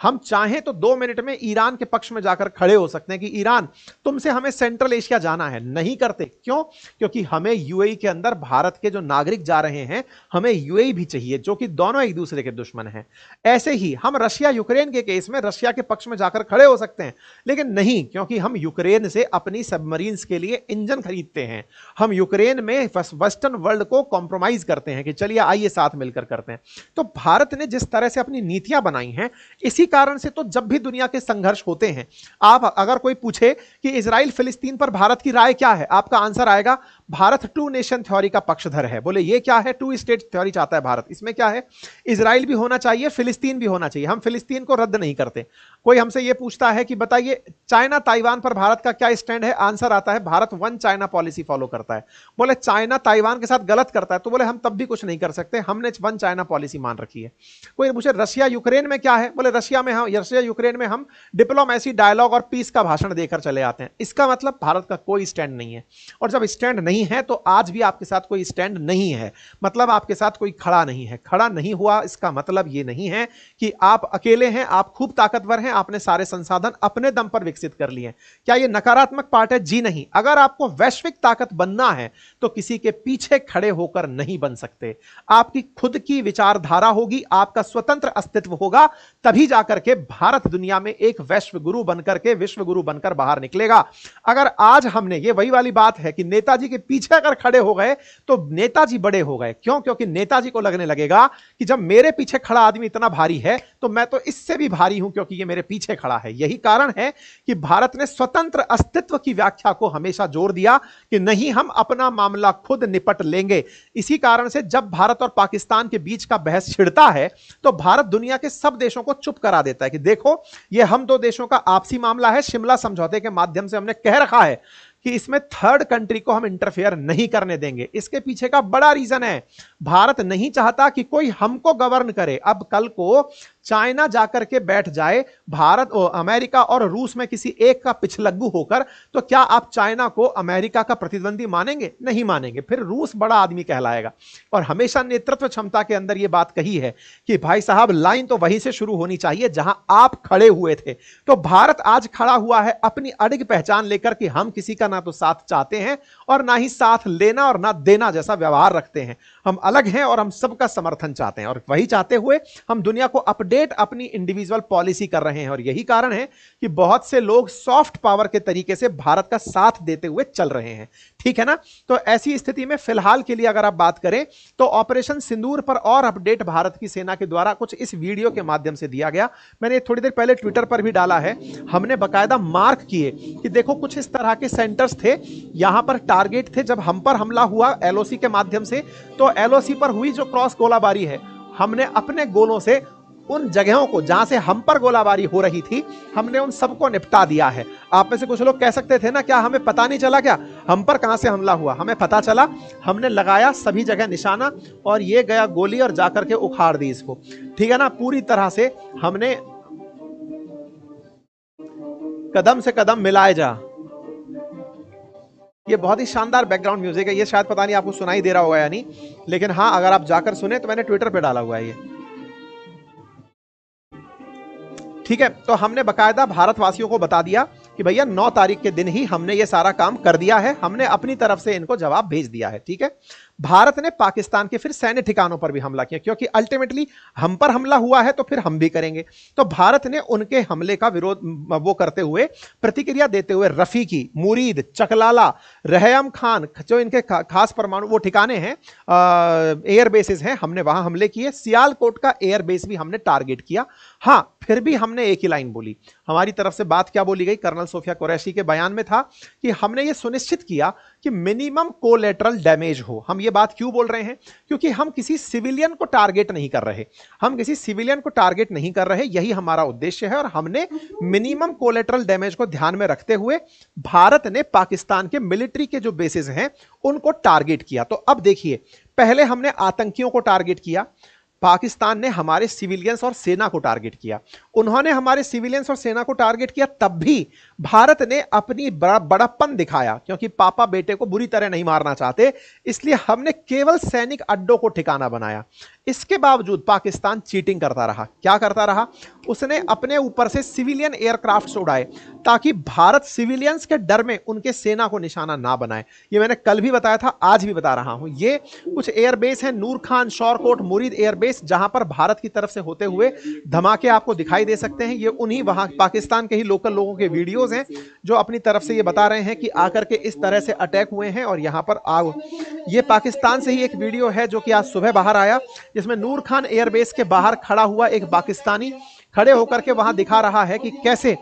हम चाहें तो 2 मिनट में ईरान के पक्ष में जाकर खड़े हो सकते हैं कि ईरान तुमसे हमें सेंट्रल एशिया जाना है। नहीं करते, क्यों? क्योंकि हमें यूएई के अंदर भारत के जो नागरिक जा रहे हैं, हमें यूएई भी चाहिए, जो कि दोनों एक दूसरे के दुश्मन हैं। ऐसे ही हम रशिया यूक्रेन के केस में रशिया के पक्ष में जाकर खड़े हो सकते हैं, लेकिन नहीं, क्योंकि हम यूक्रेन से अपनी सबमरीन्स के लिए इंजन खरीदते हैं। हम यूक्रेन में वेस्टर्न वर्ल्ड को कॉम्प्रोमाइज करते हैं कि चलिए आइए साथ मिलकर करते हैं। तो भारत ने जिस तरह से अपनी नीतियां बनाई हैं, इसी कारण से तो जब भी दुनिया के संघर्ष होते हैं, आप अगर कोई पूछे कि इजराइल फिलिस्तीन पर भारत की राय क्या है, आपका आंसर आएगा भारत 2 नेशन थ्योरी का पक्षधर है। बोले ये क्या है? 2 स्टेट थ्योरी चाहता है भारत। इसमें क्या है? इजराइल भी होना चाहिए, फिलिस्तीन भी होना चाहिए। हम फिलिस्तीन को रद्द नहीं करते। कोई हमसे यह पूछता है कि बताइए चाइना ताइवान पर भारत का क्या स्टैंड है, आंसर आता है भारत 1 चाइना पॉलिसी फॉलो करता है। बोले चाइना ताइवान के साथ गलत करता है, तो बोले हम तब भी कुछ नहीं कर सकते, हमने 1 चाइना पॉलिसी मान रखी है। कोई पूछे रशिया यूक्रेन में क्या है, बोले रशिया यूक्रेन में हम डिप्लोमेसी, डायलॉग और पीस का भाषण देकर चले आते हैं। इसका मतलब भारत का कोई स्टैंड नहीं है, और जब स्टैंड नहीं है तो आज भी आपके साथ कोई स्टैंड नहीं है, मतलब आपके साथ कोई खड़ा नहीं है। खड़ा नहीं हुआ इसका मतलब यह नहीं है कि आप अकेले हैं, आप खूब ताकतवर हैं, आपने सारे संसाधन अपने दम पर विकसित कर लिए। क्या यह नकारात्मक पार्ट है? जी नहीं। अगर आपको वैश्विक ताकत बनना है तो किसी के पीछे खड़े होकर नहीं बन सकते। आपकी खुद की विचारधारा होगी, आपका स्वतंत्र अस्तित्व होगा, तभी जाकर के भारत दुनिया में एक वैश्व गुरु बनकर के, विश्व गुरु बनकर बाहर निकलेगा। अगर आज हमने, ये वही वाली बात है कि नेताजी के पीछे अगर खड़े हो गए तो नेताजी बड़े हो गए। क्यों? क्योंकि नेताजी को लगने लगेगा कि जब मेरे पीछे खड़ा आदमी इतना भारी है तो मैं तो इससे भी भारी हूं क्योंकि ये मेरे पीछे खड़ा है। यही कारण है कि भारत ने स्वतंत्र अस्तित्व की व्याख्या को हमेशा जोर दिया कि नहीं, हम अपना मामला खुद निपट लेंगे। इसी कारण से जब भारत और पाकिस्तान के बीच का बहस छिड़ता है तो भारत दुनिया के सब देशों को चुप करा देता है कि देखो, ये हम दो देशों का आपसी मामला है। शिमला समझौते के माध्यम से हमने कह रखा है कि इसमें थर्ड कंट्री को हम इंटरफेयर नहीं करने देंगे। इसके पीछे का बड़ा रीजन है, भारत नहीं चाहता कि कोई हमको गवर्न करे। अब कल को चाइना जाकर के बैठ जाए भारत और अमेरिका और रूस में किसी एक का पिछलग्गू होकर, तो क्या आप चाइना को अमेरिका का प्रतिद्वंदी मानेंगे? नहीं मानेंगे। फिर रूस बड़ा आदमी कहलाएगा। और हमेशा नेतृत्व क्षमता के अंदर यह बात कही है कि भाई साहब, लाइन तो वहीं से शुरू होनी चाहिए जहां आप खड़े हुए थे। तो भारत आज खड़ा हुआ है अपनी अड़िग पहचान लेकर कि हम किसी का ना तो साथ चाहते हैं और ना ही साथ लेना और ना देना जैसा व्यवहार रखते हैं। हम अलग हैं और हम सबका समर्थन चाहते हैं, और वही चाहते हुए हम दुनिया को अपडेट अपनी इंडिविजुअल पॉलिसी कर रहे हैं। और यही कारण है कि बहुत से लोग सॉफ्ट पावर के तरीके से भारत का साथ देते हुए चल रहे हैं। ठीक है ना? तो ऐसी स्थिति में फिलहाल के लिए अगर आप बात करें तो ऑपरेशन सिंदूर पर और अपडेट भारत की सेना के द्वारा कुछ इस वीडियो के माध्यम से दिया गया। मैंने थोड़ी देर पहले ट्विटर पर भी डाला है। हमने बकायदा मार्क किए कि देखो, कुछ इस तरह के सेंटर्स थे, यहां पर टारगेट थे। जब हम पर हमला हुआ एलओसी के माध्यम से, तो एलओसी पर हुई जो क्रॉस गोलाबारी है, हमने अपने गोलों से उन जगहों को जहां से हम पर गोलाबारी हो रही थी, हमने उन सबको निपटा दिया है। आप में से कुछ लोग कह सकते थे ना, क्या हमें पता नहीं चला क्या हम पर कहां से हमला हुआ? हमें पता चला, हमने लगाया सभी जगह निशाना और ये गया गोली और जाकर के उखाड़ दी इसको। ठीक है ना? पूरी तरह से हमने कदम से कदम मिलाए जा। ये बहुत ही शानदार बैकग्राउंड म्यूजिक है। ये शायद पता नहीं आपको सुनाई दे रहा होगा या नहीं, लेकिन हाँ, अगर आप जाकर सुने तो मैंने ट्विटर पे डाला हुआ है ये। ठीक है, तो हमने बकायदा भारतवासियों को बता दिया कि भैया 9 तारीख के दिन ही हमने ये सारा काम कर दिया है, हमने अपनी तरफ से इनको जवाब भेज दिया है। ठीक है, भारत ने पाकिस्तान के फिर सैन्य ठिकानों पर भी हमला किया, क्योंकि अल्टीमेटली हम पर हमला हुआ है तो फिर हम भी करेंगे। तो भारत ने उनके हमले का विरोध वो करते हुए, प्रतिक्रिया देते हुए, रफीकी, मुरीद, चकलाला, रहयम खान, जो इनके खास परमाणु वो ठिकाने हैं, एयर बेसिस हैं, हमने वहां हमले किए। सियालकोट का एयर बेस भी हमने टारगेट किया। हाँ, फिर भी हमने एक ही लाइन बोली। हमारी तरफ से बात क्या बोली गई? कर्नल सोफिया कुरैशी के बयान में था कि हमने ये सुनिश्चित किया कि मिनिमम कोलेटरल डैमेज हो। हम ये बात क्यों बोल रहे हैं? क्योंकि हम किसी सिविलियन को टारगेट नहीं कर रहे, हम किसी सिविलियन को टारगेट नहीं कर रहे, यही हमारा उद्देश्य है। और हमने मिनिमम कोलेटरल डैमेज को ध्यान में रखते हुए भारत ने पाकिस्तान के मिलिट्री के जो बेसिस हैं उनको टारगेट किया। तो अब देखिए, पहले हमने आतंकियों को टारगेट किया, पाकिस्तान ने हमारे सिविलियंस और सेना को टारगेट किया। उन्होंने हमारे सिविलियंस और सेना को टारगेट किया, तब भी भारत ने अपनी बड़प्पन दिखाया, क्योंकि पापा बेटे को बुरी तरह नहीं मारना चाहते, इसलिए हमने केवल सैनिक अड्डों को ठिकाना बनाया। इसके बावजूद पाकिस्तान चीटिंग करता रहा। क्या करता रहा? उसने अपने ऊपर से सिविलियन एयरक्राफ्ट उड़ाए ताकि भारत सिविलियंस के डर में उनके सेना को निशाना ना बनाए। ये मैंने कल भी बताया था, आज भी बता रहा हूं। ये कुछ एयरबेस हैं, नूर खान, शौरकोट, मुरीद एयरबेस, जहां पर भारत की तरफ से होते हुए धमाके आपको दिखाई दे सकते हैं। ये उन्हीं वहां पाकिस्तान के ही लोकल लोगों के वीडियोस हैं जो अपनी तरफ से ये बता रहे हैं कि आकर के इस तरह से अटैक हुए हैं और यहां पर आग। ये पाकिस्तान से ही एक वीडियो है जो कि आज सुबह बाहर आया, जिसमें नूर खान एयरबेस के बाहर खड़ा हुआ एक पाकिस्तानी खड़े होकर के वहां दिखा रहा है कि कैसे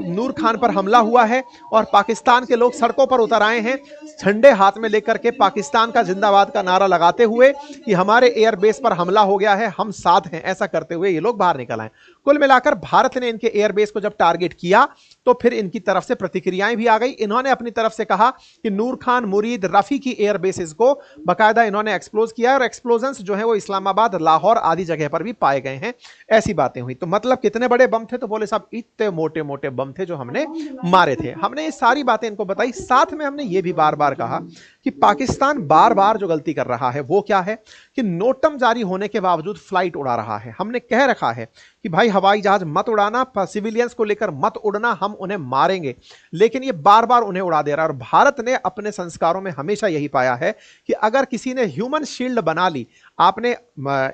नूर खान पर हमला हुआ है और पाकिस्तान के लोग सड़कों पर उतर आए हैं, झंडे हाथ में लेकर के पाकिस्तान का जिंदाबाद का नारा लगाते हुए कि हमारे एयरबेस पर हमला हो गया है, हम साथ हैं, ऐसा करते हुए ये लोग बाहर निकल आए। कुल मिलाकर भारत ने इनके एयरबेस को जब टारगेट किया तो फिर इनकी तरफ से प्रतिक्रियाएं भी आ गई। इन्होंने अपनी तरफ से कहा कि नूर खान, मुरीद, रफी की एयरबेसेस को बकायदा इन्होंने एक्सप्लोज किया और एक्सप्लोजन्स जो है वो इस्लामाबाद, लाहौर आदि जगह पर भी पाए गए हैं। ऐसी बातें हुई। तो मतलब कितने बड़े बम थे? तो बोले साहब इतने मोटे मोटे बम थे जो हमने मारे थे। हमने ये सारी बातें इनको बताई। साथ में हमने ये भी बार बार कहा कि पाकिस्तान बार बार जो गलती कर रहा है वो क्या है कि नोटम जारी होने के बावजूद फ्लाइट उड़ा रहा है। हमने कह रखा है कि भाई हवाई जहाज मत उड़ाना, सिविलियंस को लेकर मत उड़ना, हम उन्हें मारेंगे, लेकिन ये बार बार उन्हें उड़ा दे रहा है। और भारत ने अपने संस्कारों में हमेशा यही पाया है कि अगर किसी ने ह्यूमन शील्ड बना ली, आपने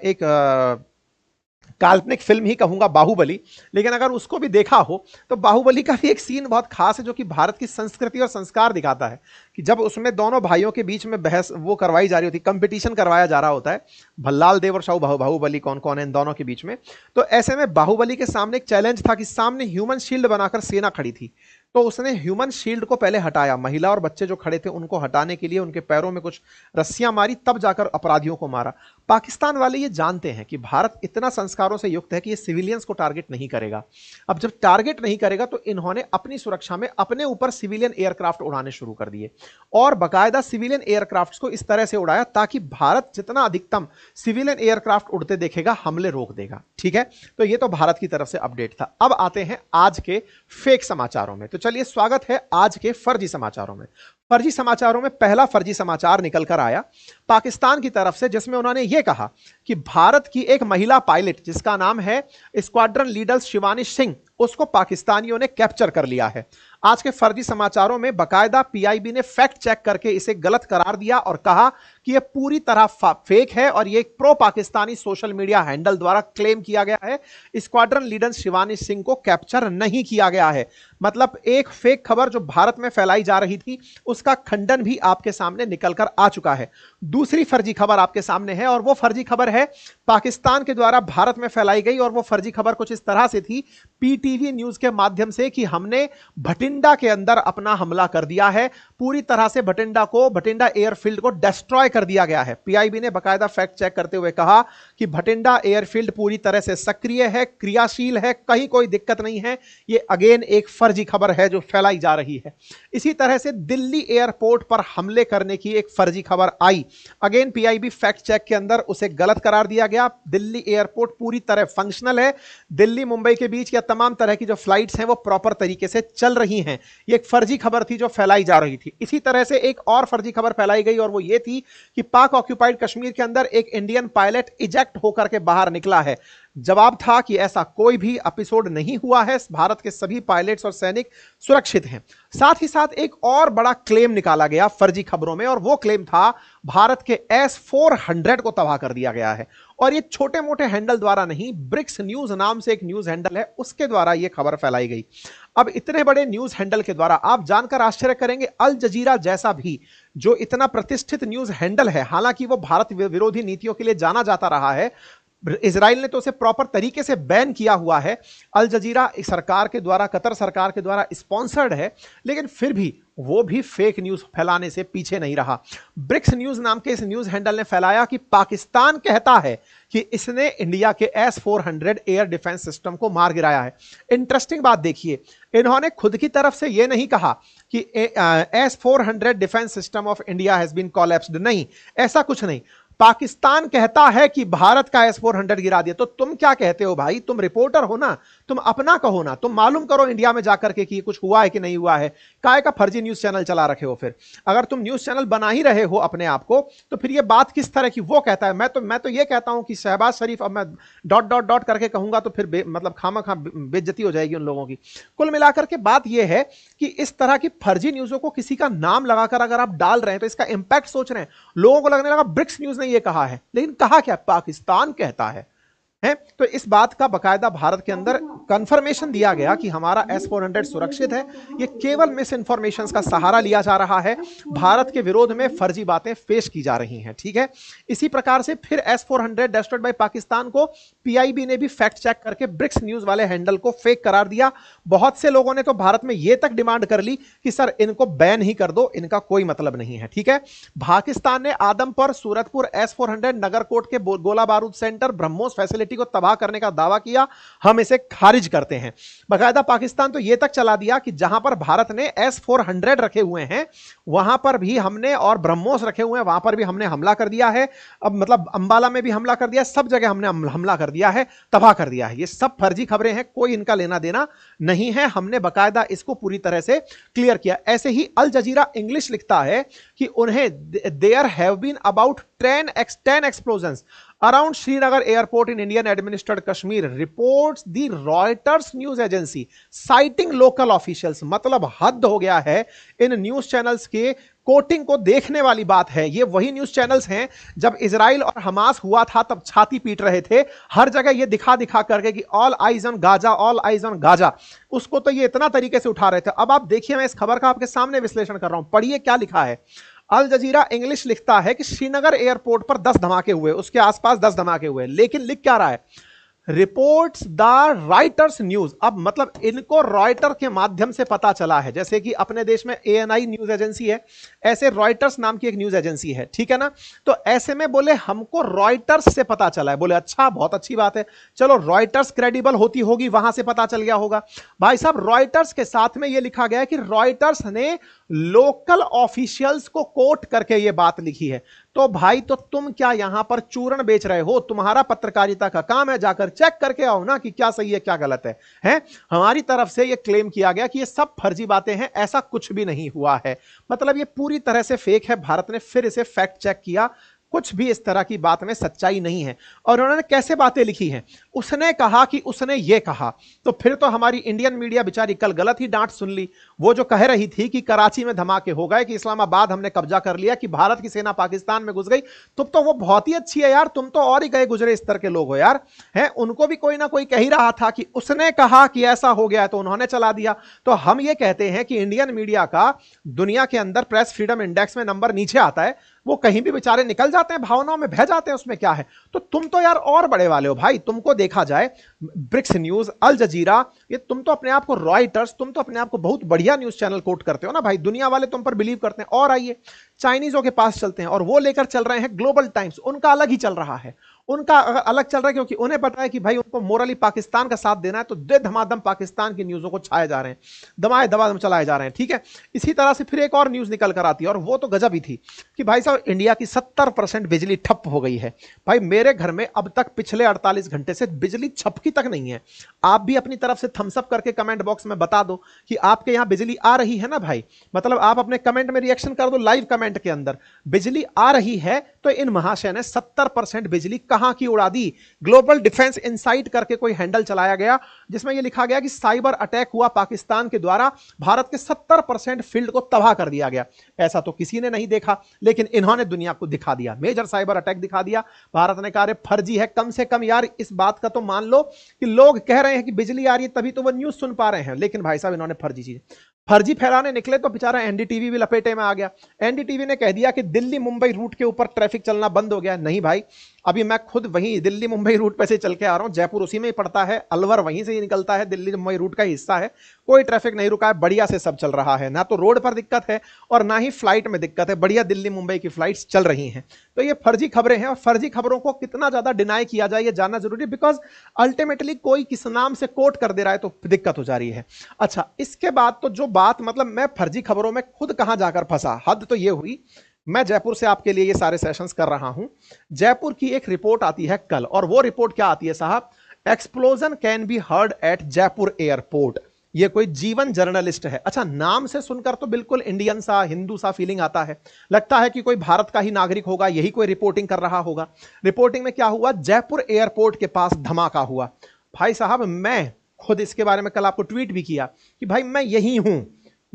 एक काल्पनिक फिल्म ही कहूंगा बाहुबली, लेकिन अगर उसको भी देखा हो तो बाहुबली का भी एक सीन बहुत खास है जो कि भारत की संस्कृति और संस्कार दिखाता है कि जब उसमें दोनों भाइयों के बीच में बहस वो करवाई जा रही होती, कंपटीशन करवाया जा रहा होता है, भल्लाल देव और शाहू बाहुबली कौन कौन है इन दोनों के बीच में। तो ऐसे में बाहुबली के सामने एक चैलेंज था कि सामने ह्यूमन शील्ड बनाकर सेना खड़ी थी, तो उसने ह्यूमन शील्ड को पहले हटाया, महिला और बच्चे जो खड़े थे उनको हटाने के लिए उनके पैरों में कुछ रस्सियां मारी, तब जाकर अपराधियों को मारा। पाकिस्तान वाले ये जानते हैं कि भारत इतना संस्कारों से युक्त है कि ये सिविलियंस को टारगेट नहीं करेगा। अब जब टारगेट नहीं करेगा तो इन्होंने अपनी सुरक्षा में अपने ऊपर सिविलियन एयरक्राफ्ट उड़ाने शुरू कर दिए और बाकायदा सिविलियन एयरक्राफ्ट को इस तरह से उड़ाया ताकि भारत जितना अधिकतम सिविलियन एयरक्राफ्ट उड़ते देखेगा हमले रोक देगा। ठीक है, तो ये तो भारत की तरफ से अपडेट था। अब आते हैं आज के फेक समाचारों में। तो चलिए स्वागत है आज के फर्जी समाचारों में। फर्जी समाचारों में पहला फर्जी समाचार निकल कर आया पाकिस्तान की तरफ से, जिसमें उन्होंने यह कहा कि भारत की एक महिला पायलट जिसका नाम है स्क्वाड्रन लीडर शिवानी सिंह, उसको पाकिस्तानियों ने कैप्चर कर लिया है। आज के फर्जी समाचारों में बकायदा पीआईबी ने फैक्ट चेक करके इसे गलत करार दिया और कहा कि यह पूरी तरह फेक है और यह एक pro Pakistani social media handle द्वारा क्लेम किया गया है। स्क्वाड्रन लीडर शिवानी सिंह को कैप्चर नहीं किया गया है। मतलब एक फेक खबर जो भारत में फैलाई जा रही थी उसका खंडन भी आपके सामने निकलकर आ चुका है। दूसरी फर्जी खबर आपके सामने है और वो फर्जी खबर है पाकिस्तान के द्वारा भारत में फैलाई गई और वो फर्जी खबर कुछ इस तरह से थी पीटीवी न्यूज के माध्यम से कि हमने भटिंडा के अंदर अपना हमला कर दिया है, पूरी तरह से भटिंडा एयरफील्ड को डिस्ट्रॉय कर दिया गया है। पीआईबी ने बकायदा फैक्ट चेक करते हुए कहा कि भटिंडा एयरफील्ड पूरी तरह से सक्रिय है, क्रियाशील है, कहीं कोई दिक्कत नहीं है। ये अगेन एक फर्जी खबर है जो फैलाई जा रही है। इसी तरह से दिल्ली एयरपोर्ट पर हमले करने की एक फर्जी खबर आई, अगेन पीआईबी फैक्ट चेक के अंदर उसे गलत करार दिया गया। दिल्ली एयरपोर्ट पूरी तरह फंक्शनल है, दिल्ली मुंबई के बीच या तमाम तरह की जो फ्लाइट्स हैं वो प्रॉपर तरीके से चल रही हैं। ये एक फर्जी खबर थी जो फैलाई जा रही थी। इसी तरह से एक और फर्जी खबर फैलाई गई और वो ये थी कि पाक ऑक्यूपाइड कश्मीर के अंदर एक इंडियन पायलट इजेक्ट होकर के बाहर निकला है। जवाब था कि ऐसा कोई भी एपिसोड नहीं हुआ है, भारत के सभी पायलट्स और सैनिक सुरक्षित हैं। साथ ही साथ एक और बड़ा क्लेम निकाला गया फर्जी खबरों में और वो क्लेम था भारत के S-400 को तबाह कर दिया गया है। और ये छोटे मोटे हैंडल द्वारा नहीं, ब्रिक्स न्यूज नाम से एक न्यूज हैंडल है उसके द्वारा ये खबर फैलाई गई। अब इतने बड़े न्यूज हैंडल के द्वारा आप जानकर आश्चर्य करेंगे, अल जजीरा जैसा भी जो इतना प्रतिष्ठित न्यूज हैंडल है, हालांकि वो भारत विरोधी नीतियों के लिए जाना जाता रहा है, इजराइल ने तो उसे प्रॉपर तरीके से बैन किया हुआ है। अल जजीरा सरकार के द्वारा, कतर सरकार के द्वारा स्पॉन्सर्ड है, लेकिन फिर भी वो भी फेक न्यूज फैलाने से पीछे नहीं रहा। ब्रिक्स न्यूज नाम के इस न्यूज हैंडल ने फैलाया कि पाकिस्तान कहता है कि इसने इंडिया के S-400 एयर डिफेंस सिस्टम को मार गिराया है। इंटरेस्टिंग बात देखिए, इन्होंने खुद की तरफ से यह नहीं कहा कि S-400 defence system of India has been collapsed, नहीं, ऐसा कुछ नहीं। पाकिस्तान कहता है कि भारत का S-400 गिरा दिया। तो तुम क्या कहते हो भाई? तुम रिपोर्टर हो ना, तुम अपना कहो ना, तुम मालूम करो इंडिया में जाकर के कि कुछ हुआ है कि नहीं हुआ है। काय का फर्जी न्यूज चैनल चला रखे हो? फिर अगर तुम न्यूज चैनल बना ही रहे हो अपने आप को, तो फिर ये बात किस तरह की? वो कहता है, मैं तो ये कहता हूं कि शहबाज शरीफ, अब मैं डॉट करके कहूंगा तो फिर मतलब खामा बेइज्जती हो जाएगी उन लोगों की। कुल मिलाकर के बात यह है कि इस तरह की फर्जी न्यूजों को किसी का नाम लगाकर अगर आप डाल रहे हैं तो इसका इंपैक्ट सोच रहे हैं। लोगों को लगने लगा ब्रिक्स न्यूज ने ये कहा है, लेकिन कहा क्या? पाकिस्तान कहता है। तो इस बात का बकायदा भारत के अंदर कंफर्मेशन दिया गया कि हमारा S-400 सुरक्षित है। ये केवल मिस इंफॉर्मेशन का सहारा लिया जा रहा है, भारत के विरोध में फर्जी बातें पेश की जा रही हैं। ठीक है, इसी प्रकार से फिर S-400 डेस्ट्रॉयड बाय पाकिस्तान को पीआईबी ने भी फैक्ट चेक करके ब्रिक्स न्यूज वाले हैंडल को फेक करार दिया। बहुत से लोगों ने तो भारत में यह तक डिमांड कर ली कि सर इनको बैन ही कर दो, इनका कोई मतलब नहीं है। ठीक है, पाकिस्तान ने आदमपुर, सूरतपुर, S-400, नगरकोट के गोला बारूद सेंटर, ब्रह्मोस फैसिलिटी को तबाह करने का दावा किया, हम इसे खारिज करते हैं। बकायदा पाकिस्तान तो यह तक चला दिया कि जहां पर भारत ने S-400 रखे हुए हैं वहां पर भी हमने, और ब्रह्मोस रखे हुए हैं वहां पर भी हमने हमला कर दिया है। अब मतलब अंबाला में भी हमला कर दिया, सब जगह हमने हमला कर दिया है, तबाह कर दिया है। ये सब फर्जी खबरें हैं, कोई इनका लेना देना नहीं है। हमने बकायदा इसको पूरी तरह से क्लियर किया। ऐसे ही अल जजीरा इंग्लिश लिखता है कि उन्हें there have been about 10 explosions, around Srinagar airport in Indian administered Kashmir reports the Reuters news agency citing local officials. मतलब हद हो गया है इन न्यूज चैनल्स के कोटिंग को देखने वाली बात है। ये वही न्यूज चैनल्स हैं जब इजराइल और हमास हुआ था तब छाती पीट रहे थे हर जगह ये दिखा दिखा करके कि all eyes on Gaza, all eyes on Gaza. उसको तो ये इतना तरीके से उठा रहे थे। अब आप देखिए, मैं इस खबर का आपके सामने विश्लेषण कर रहा हूं, पढ़िए क्या लिखा है। अल जजीरा इंग्लिश लिखता है कि श्रीनगर एयरपोर्ट पर 10 धमाके हुए, उसके आसपास 10 धमाके हुए, लेकिन लिख क्या रहा है, रिपोर्ट्स द रॉयटर्स न्यूज। अब मतलब इनको रॉयटर के माध्यम से पता चला है, जैसे कि अपने देश में एएनआई न्यूज एजेंसी है, ऐसे रॉयटर्स नाम की एक न्यूज एजेंसी है, ठीक है ना। तो ऐसे में बोले हमको रॉयटर्स से पता चला है। बोले अच्छा, बहुत अच्छी बात है, चलो रॉयटर्स क्रेडिबल होती होगी, वहां से पता चल गया होगा। भाई साहब, रॉयटर्स के साथ में यह लिखा गया है कि रॉयटर्स ने लोकल ऑफिशियल्स को कोट करके यह बात लिखी है। तो भाई, तो तुम क्या यहां पर चूर्ण बेच रहे हो? तुम्हारा पत्रकारिता का काम है, जाकर चेक करके आओ ना कि क्या सही है क्या गलत है, हैं? हमारी तरफ से यह क्लेम किया गया कि ये सब फर्जी बातें हैं, ऐसा कुछ भी नहीं हुआ है। मतलब ये पूरी तरह से फेक है। भारत ने फिर इसे फैक्ट चेक किया, कुछ भी इस तरह की बात में सच्चाई नहीं है। और उन्होंने कैसे बातें लिखी हैं, उसने कहा कि उसने ये कहा, तो फिर तो हमारी इंडियन मीडिया बेचारी कल गलत ही डांट सुन ली। वो जो कह रही थी कि कराची में धमाके हो गए, कि इस्लामाबाद हमने कब्जा कर लिया, कि भारत की सेना पाकिस्तान में घुस गई, तुम तो वो बहुत ही अच्छी है यार, तुम तो और ही गए गुजरे स्तर के लोग हो यार, हैं? उनको भी कोई ना कोई कह ही रहा था कि उसने कहा कि ऐसा हो गया है तो उन्होंने चला दिया। तो हम ये कहते हैं कि इंडियन मीडिया का दुनिया के अंदर प्रेस फ्रीडम इंडेक्स में नंबर नीचे आता है, वो कहीं भी बेचारे निकल जाते हैं, भावनाओं में बह जाते हैं, उसमें क्या है। तो तुम तो यार और बड़े वाले हो भाई। तुमको देखा जाए, ब्रिक्स न्यूज, अल जजीरा, ये तुम तो अपने आप को रॉयटर्स, तुम तो अपने आप को बहुत बढ़िया न्यूज चैनल कोट करते हो ना भाई, दुनिया वाले तुम पर बिलीव करते हैं। और आइए चाइनीजों के पास चलते हैं, और वो लेकर चल रहे हैं ग्लोबल टाइम्स। उनका अलग ही चल रहा है, उनका अलग चल रहा है, क्योंकि उन्हें पता है कि भाई उनको मोरली पाकिस्तान का साथ देना है, तो दे धमाधम पाकिस्तान की न्यूज़ों को छाए जा रहे हैं, दमाए दबा चलाए जा रहे हैं, ठीक है। इसी तरह से फिर एक और न्यूज़ निकल कर आती है, और वो तो गजब ही थी कि भाई साहब इंडिया की 70% बिजली ठप हो गई है। भाई मेरे घर में अब तक पिछले 48 घंटे से बिजली छपकी तक नहीं है। आप भी अपनी तरफ से थम्स अप करके कमेंट बॉक्स में बता दो कि आपके यहां बिजली आ रही है ना भाई। मतलब आप अपने कमेंट में रिएक्शन कर दो, लाइव कमेंट के अंदर बिजली आ रही है। तो इन महाशय ने 70% बिजली कहां की उड़ा दी। ग्लोबल डिफेंस इनसाइट करके कोई हैंडल चलाया गया, जिसमें यह लिखा गया कि साइबर अटैक हुआ पाकिस्तान के द्वारा, भारत के 70% फील्ड को तबाह कर दिया गया। ऐसा तो किसी ने नहीं देखा, लेकिन इन्होंने दुनिया को दिखा दिया, मेजर साइबर अटैक दिखा दिया। भारत ने कहा फर्जी है। कम से कम यार इस बात का तो मान लो कि लोग कह रहे हैं कि बिजली आ रही है, तभी तो वो न्यूज सुन पा रहे हैं, लेकिन भाई साहब इन्होंने फर्जी चीज फर्जी फैलाने निकले तो बेचारा एनडीटीवी भी लपेटे में आ गया। एनडीटीवी ने कह दिया कि दिल्ली मुंबई रूट के ऊपर ट्रैफिक चलना बंद हो गया। नहीं भाई, अभी मैं खुद वहीं दिल्ली मुंबई रूट पे से चल के आ रहा हूं, जयपुर उसी में ही पड़ता है, अलवर वहीं से ही निकलता है, दिल्ली मुंबई रूट का हिस्सा है। कोई ट्रैफिक नहीं रुका है, बढ़िया से सब चल रहा है, ना तो रोड पर दिक्कत है और ना ही फ्लाइट में दिक्कत है। बढ़िया दिल्ली मुंबई की फ्लाइट्स चल रही हैं। तो ये फर्जी खबरें हैं, और फर्जी खबरों को कितना ज्यादा डिनाई किया जाए ये जानना जरूरी, बिकॉज अल्टीमेटली कोई किस नाम से कोट कर दे रहा है तो दिक्कत हो जा रही है। अच्छा, इसके बाद तो जो बात, मतलब मैं फर्जी खबरों में खुद कहां जाकर फंसा, हद तो ये हुई। मैं जयपुर से आपके लिए ये सारे सेशंस कर रहा हूं। जयपुर की एक रिपोर्ट आती है कल, और वो रिपोर्ट क्या आती है साहब, explosion can be heard at Jaipur airport. ये कोई जीवन जर्नलिस्ट है। अच्छा, नाम से सुनकर तो बिल्कुल इंडियन सा, हिंदू सा फीलिंग आता है, लगता है कि कोई भारत का ही नागरिक होगा, यही कोई रिपोर्टिंग कर रहा होगा। रिपोर्टिंग में क्या हुआ, जयपुर एयरपोर्ट के पास धमाका हुआ। भाई साहब मैं खुद इसके बारे में कल आपको ट्वीट भी किया कि भाई मैं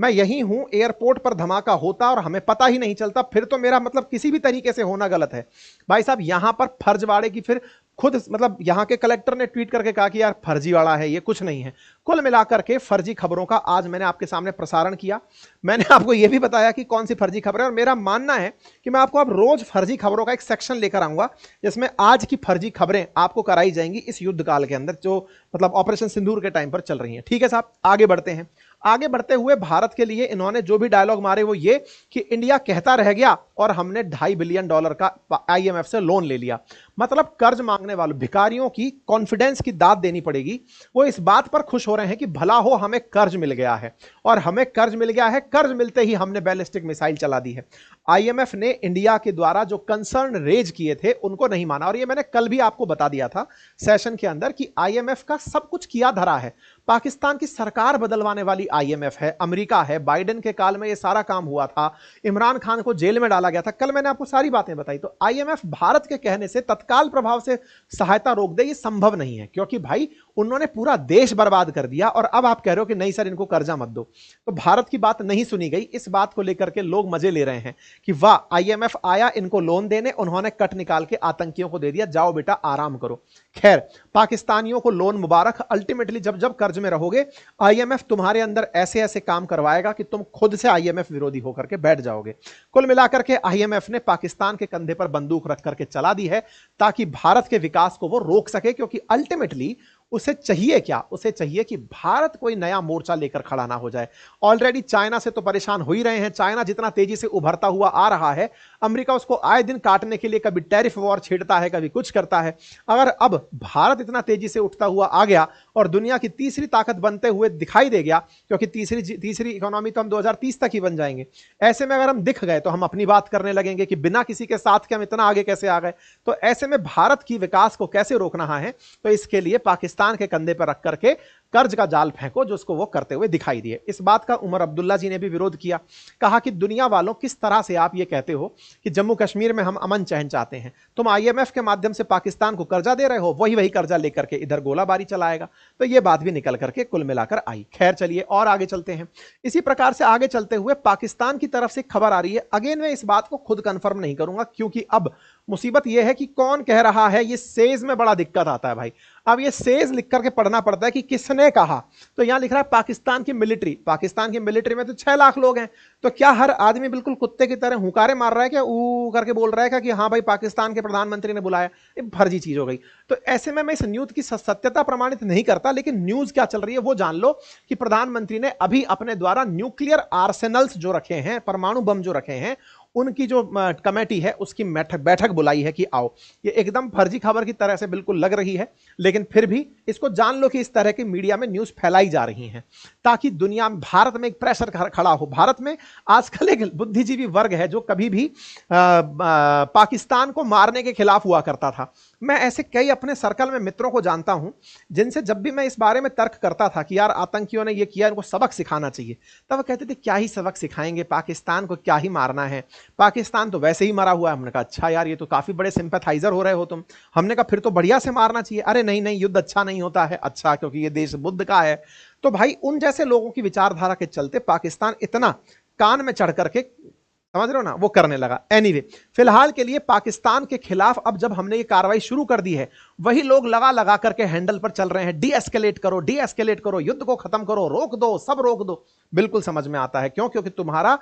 यही हूं, एयरपोर्ट पर धमाका होता और हमें पता ही नहीं चलता, फिर तो मेरा मतलब किसी भी तरीके से होना गलत है। भाई साहब यहां पर फर्जवाड़े की फिर खुद, मतलब यहां के कलेक्टर ने ट्वीट करके कहा कि यार फर्जीवाड़ा है, ये कुछ नहीं है। कुल मिलाकर के फर्जी खबरों का आज मैंने आपके सामने प्रसारण किया। मैंने आपको यह भी बताया कि कौन सी फर्जी खबर है, और मेरा मानना है कि मैं आपको अब रोज फर्जी खबरों का एक सेक्शन लेकर आऊंगा, जिसमें आज की फर्जी खबरें आपको कराई जाएंगी इस युद्ध काल के अंदर, जो मतलब ऑपरेशन सिंदूर के टाइम पर चल रही हैं। ठीक है साहब, आगे बढ़ते हैं। आगे बढ़ते हुए भारत के लिए इन्होंने जो भी डायलॉग मारे वो ये कि इंडिया कहता रह गया और हमने $2.5 बिलियन का आईएमएफ से लोन ले लिया। मतलब कर्ज मांगने वालों भिखारियों की कॉन्फिडेंस की दाद देनी पड़ेगी। वो इस बात पर खुश हो रहे हैं कि भला हो हमें कर्ज मिल गया है, और हमें कर्ज मिल गया है, कर्ज मिलते ही हमने बैलिस्टिक मिसाइल चला दी है। आईएमएफ ने इंडिया के द्वारा जो कंसर्न रेज किए थे उनको नहीं माना। और ये मैंने कल भी आपको बता दिया था सेशन के अंदर कि आईएमएफ का सब कुछ किया धरा है। पाकिस्तान की सरकार बदलवाने वाली आईएमएफ है, अमेरिका है, बाइडेन के काल में ये सारा काम हुआ था, इमरान खान को जेल में डाला गया था। कल मैंने आपको सारी बातें बताई। तो आईएमएफ भारत के कहने से तत्काल प्रभाव से सहायता रोक दे, ये संभव नहीं है, क्योंकि भाई उन्होंने पूरा देश बर्बाद कर दिया और अब आप कह रहे हो कि नहीं सर इनको कर्जा मत दो। तो भारत की बात नहीं सुनी गई। इस बात को लेकर के लोग मजे ले रहे हैं कि वाह आईएमएफ आया इनको लोन देने, उन्होंने कट निकाल के आतंकियों को दे दिया, जाओ बेटा आराम करो। खैर, पाकिस्तानियों को लोन मुबारक। अल्टीमेटली जब जब कर्ज में रहोगे आईएमएफ तुम्हारे अंदर ऐसे ऐसे काम करवाएगा कि तुम खुद से आईएमएफ विरोधी होकर के बैठ जाओगे। कुल मिलाकर के आईएमएफ ने पाकिस्तान के कंधे पर बंदूक रख करके चला दी है ताकि भारत के विकास को वो रोक सके, क्योंकि अल्टीमेटली उसे चाहिए क्या? उसे चाहिए कि भारत कोई नया मोर्चा लेकर खड़ा ना हो जाए। ऑलरेडी चाइना से तो परेशान हो ही रहे हैं। चाइना जितना तेजी से उभरता हुआ आ रहा है, अमेरिका उसको आए दिन काटने के लिए कभी टैरिफ वॉर छेड़ता है, कभी कुछ करता है। अगर अब भारत इतना तेजी से उठता हुआ आ गया और दुनिया की तीसरी ताकत बनते हुए दिखाई दे गया, क्योंकि तीसरी इकोनॉमी तो हम 2030 तक ही बन जाएंगे, ऐसे में अगर हम दिख गए तो हम अपनी बात करने लगेंगे कि बिना किसी के साथ के हम इतना आगे कैसे आ गए। तो ऐसे में भारत की विकास को कैसे रोकना है? तो इसके लिए पाकिस्तान के कंधे पर रख करके कर्ज का जाल फेंको, जो उसको वो करते हुए दिखाई दिए। इस बात का उमर अब्दुल्ला जी ने भी विरोध किया। कहा कि दुनिया वालों, किस तरह से आप ये कहते हो कि जम्मू कश्मीर में हम अमन चैन चाहते हैं, तुम आईएमएफ के माध्यम से पाकिस्तान को कर्जा दे रहे हो, वही कर्जा लेकर के इधर गोलाबारी चलाएगा। तो ये बात भी निकल करके कुल मिलाकर आई। खैर चलिए और आगे चलते हैं। इसी प्रकार से आगे चलते हुए पाकिस्तान की तरफ से खबर आ रही है। अगेन मैं इस बात को खुद कंफर्म नहीं करूंगा, क्योंकि अब मुसीबत यह है कि कौन कह रहा है, ये सेज में बड़ा दिक्कत आता है भाई। अब ये सेज लिख करके पढ़ना पड़ता है कि किसने कहा। तो यहां लिख रहा है पाकिस्तान की मिलिट्री। पाकिस्तान की मिलिट्री में तो 6 लाख लोग हैं, तो क्या हर आदमी बिल्कुल कुत्ते की तरह हुंकारे मार रहा है क्या, ऊ करके बोल रहा है कि हाँ भाई पाकिस्तान के प्रधानमंत्री ने बुलाया? ये फर्जी चीज हो गई। तो ऐसे में मैं इस न्यूज की सत्यता प्रमाणित नहीं करता, लेकिन न्यूज क्या चल रही है वो जान लो कि प्रधानमंत्री ने अभी अपने द्वारा न्यूक्लियर आर्सेनल्स जो रखे हैं, परमाणु बम जो रखे हैं, उनकी जो कमेटी है उसकी बैठक बुलाई है कि आओ। ये एकदम फर्जी खबर की तरह से बिल्कुल लग रही है, लेकिन फिर भी इसको जान लो कि इस तरह की मीडिया में न्यूज फैलाई जा रही हैं ताकि दुनिया में, भारत में एक प्रेशर खड़ा हो। भारत में आजकल एक बुद्धिजीवी वर्ग है जो कभी भी पाकिस्तान को मारने के खिलाफ हुआ करता था। मैं ऐसे कई अपने सर्कल में मित्रों को जानता हूं जिनसे जब भी मैं इस बारे में तर्क करता था कि यार आतंकियों ने ये किया, इनको सबक सिखाना चाहिए, तब वो कहते थे क्या ही सबक सिखाएंगे, पाकिस्तान को क्या ही मारना है, पाकिस्तान तो वैसे ही मरा हुआ है। हमने कहा अच्छा यार ये तो काफी बड़े सिंपैथाइजर हो रहे हो तुम। हमने कहा फिर तो बढ़िया से मारना चाहिए। अरे नहीं नहीं, युद्ध अच्छा नहीं होता है। अच्छा, क्योंकि ये देश बुद्ध का है। तो भाई उन जैसे लोगों की विचारधारा के चलते पाकिस्तान इतना कान में चढ़ करके, समझ रहे हो ना, वो करने लगा। एनीवे, फिलहाल के लिए पाकिस्तान के खिलाफ अब जब हमने ये कार्रवाई शुरू कर दी है, वही लोग लगा लगा करके हैंडल पर चल रहे हैं, डी एस्केलेट करो, युद्ध को खत्म करो, रोक दो, सब रोक दो। बिल्कुल समझ में आता है क्यों? क्योंकि तुम्हारा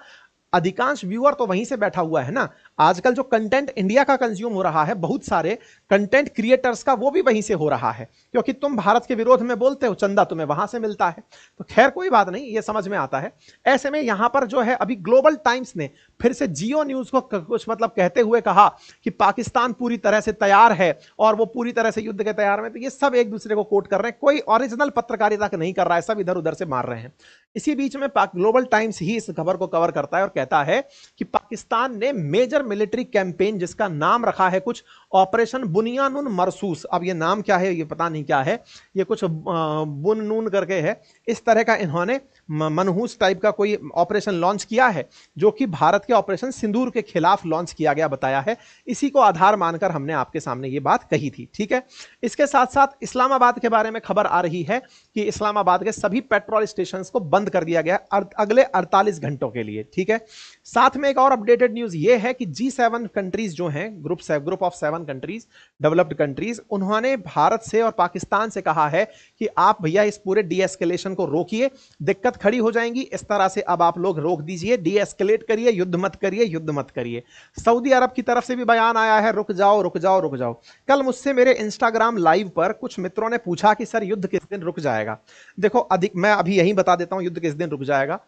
अधिकांश व्यूअर तो वहीं से बैठा हुआ है ना। आजकल जो कंटेंट इंडिया का कंज्यूम हो रहा है, बहुत सारे कंटेंट क्रिएटर्स का, वो भी वहीं से हो रहा है, क्योंकि तुम भारत के विरोध में बोलते हो, चंदा तुम्हें वहां से मिलता है। तो खैर कोई बात नहीं, ये समझ में आता है। ऐसे में यहां पर जो है अभी ग्लोबल टाइम्स ने फिर से जियो न्यूज को कुछ मतलब कहते हुए कहा कि पाकिस्तान पूरी तरह से तैयार है और वो पूरी तरह से युद्ध के तैयार में। तो ये सब एक दूसरे को कोट कर रहे हैं, कोई ओरिजिनल पत्रकारिता नहीं कर रहा है, सब इधर उधर से मार रहे हैं। इसी बीच में ग्लोबल टाइम्स ही इस खबर को कवर करता है और कहता है कि पाकिस्तान ने मेजर मिलिट्री कैंपेन, जिसका नाम रखा है कुछ ऑपरेशन बुनियानुन मरसूस। अब ये नाम क्या है ये पता नहीं क्या है, ये कुछ बुन नून करके है, इस तरह का इन्होंने मनहूस टाइप का कोई ऑपरेशन लॉन्च किया है, जो कि भारत के ऑपरेशन सिंदूर के खिलाफ लॉन्च किया गया बताया है। इसी को आधार मानकर हमने आपके सामने ये बात कही थी। ठीक है, इसके साथ साथ इस्लामाबाद के बारे में खबर आ रही है कि इस्लामाबाद के सभी पेट्रोल स्टेशन को बंद कर दिया गया अगले 48 घंटों के लिए। ठीक है, साथ में एक और अपडेटेड न्यूज ये है कि G7 कंट्रीज जो हैं, group of 7 countries, developed countries, उन्होंने भारत से और पाकिस्तान से कहा है कि आप भैया इस पूरे डी एस्केलेशन को रोकिए, दिक्कत खड़ी हो जाएंगी, इस तरह से अब आप लोग रोक दीजिए, डी एस्केलेट करिए, युद्ध मत करिए। सऊदी अरब की तरफ से भी बयान आया है, रुक जाओ। कल मुझसे मेरे इंस्टाग्राम लाइव पर कुछ मित्रों ने पूछा कि सर युद्ध किस दिन रुक जाएगा। देखो मैं अभी यही बता देता हूं युद्ध किस दिन रुक जाएगा।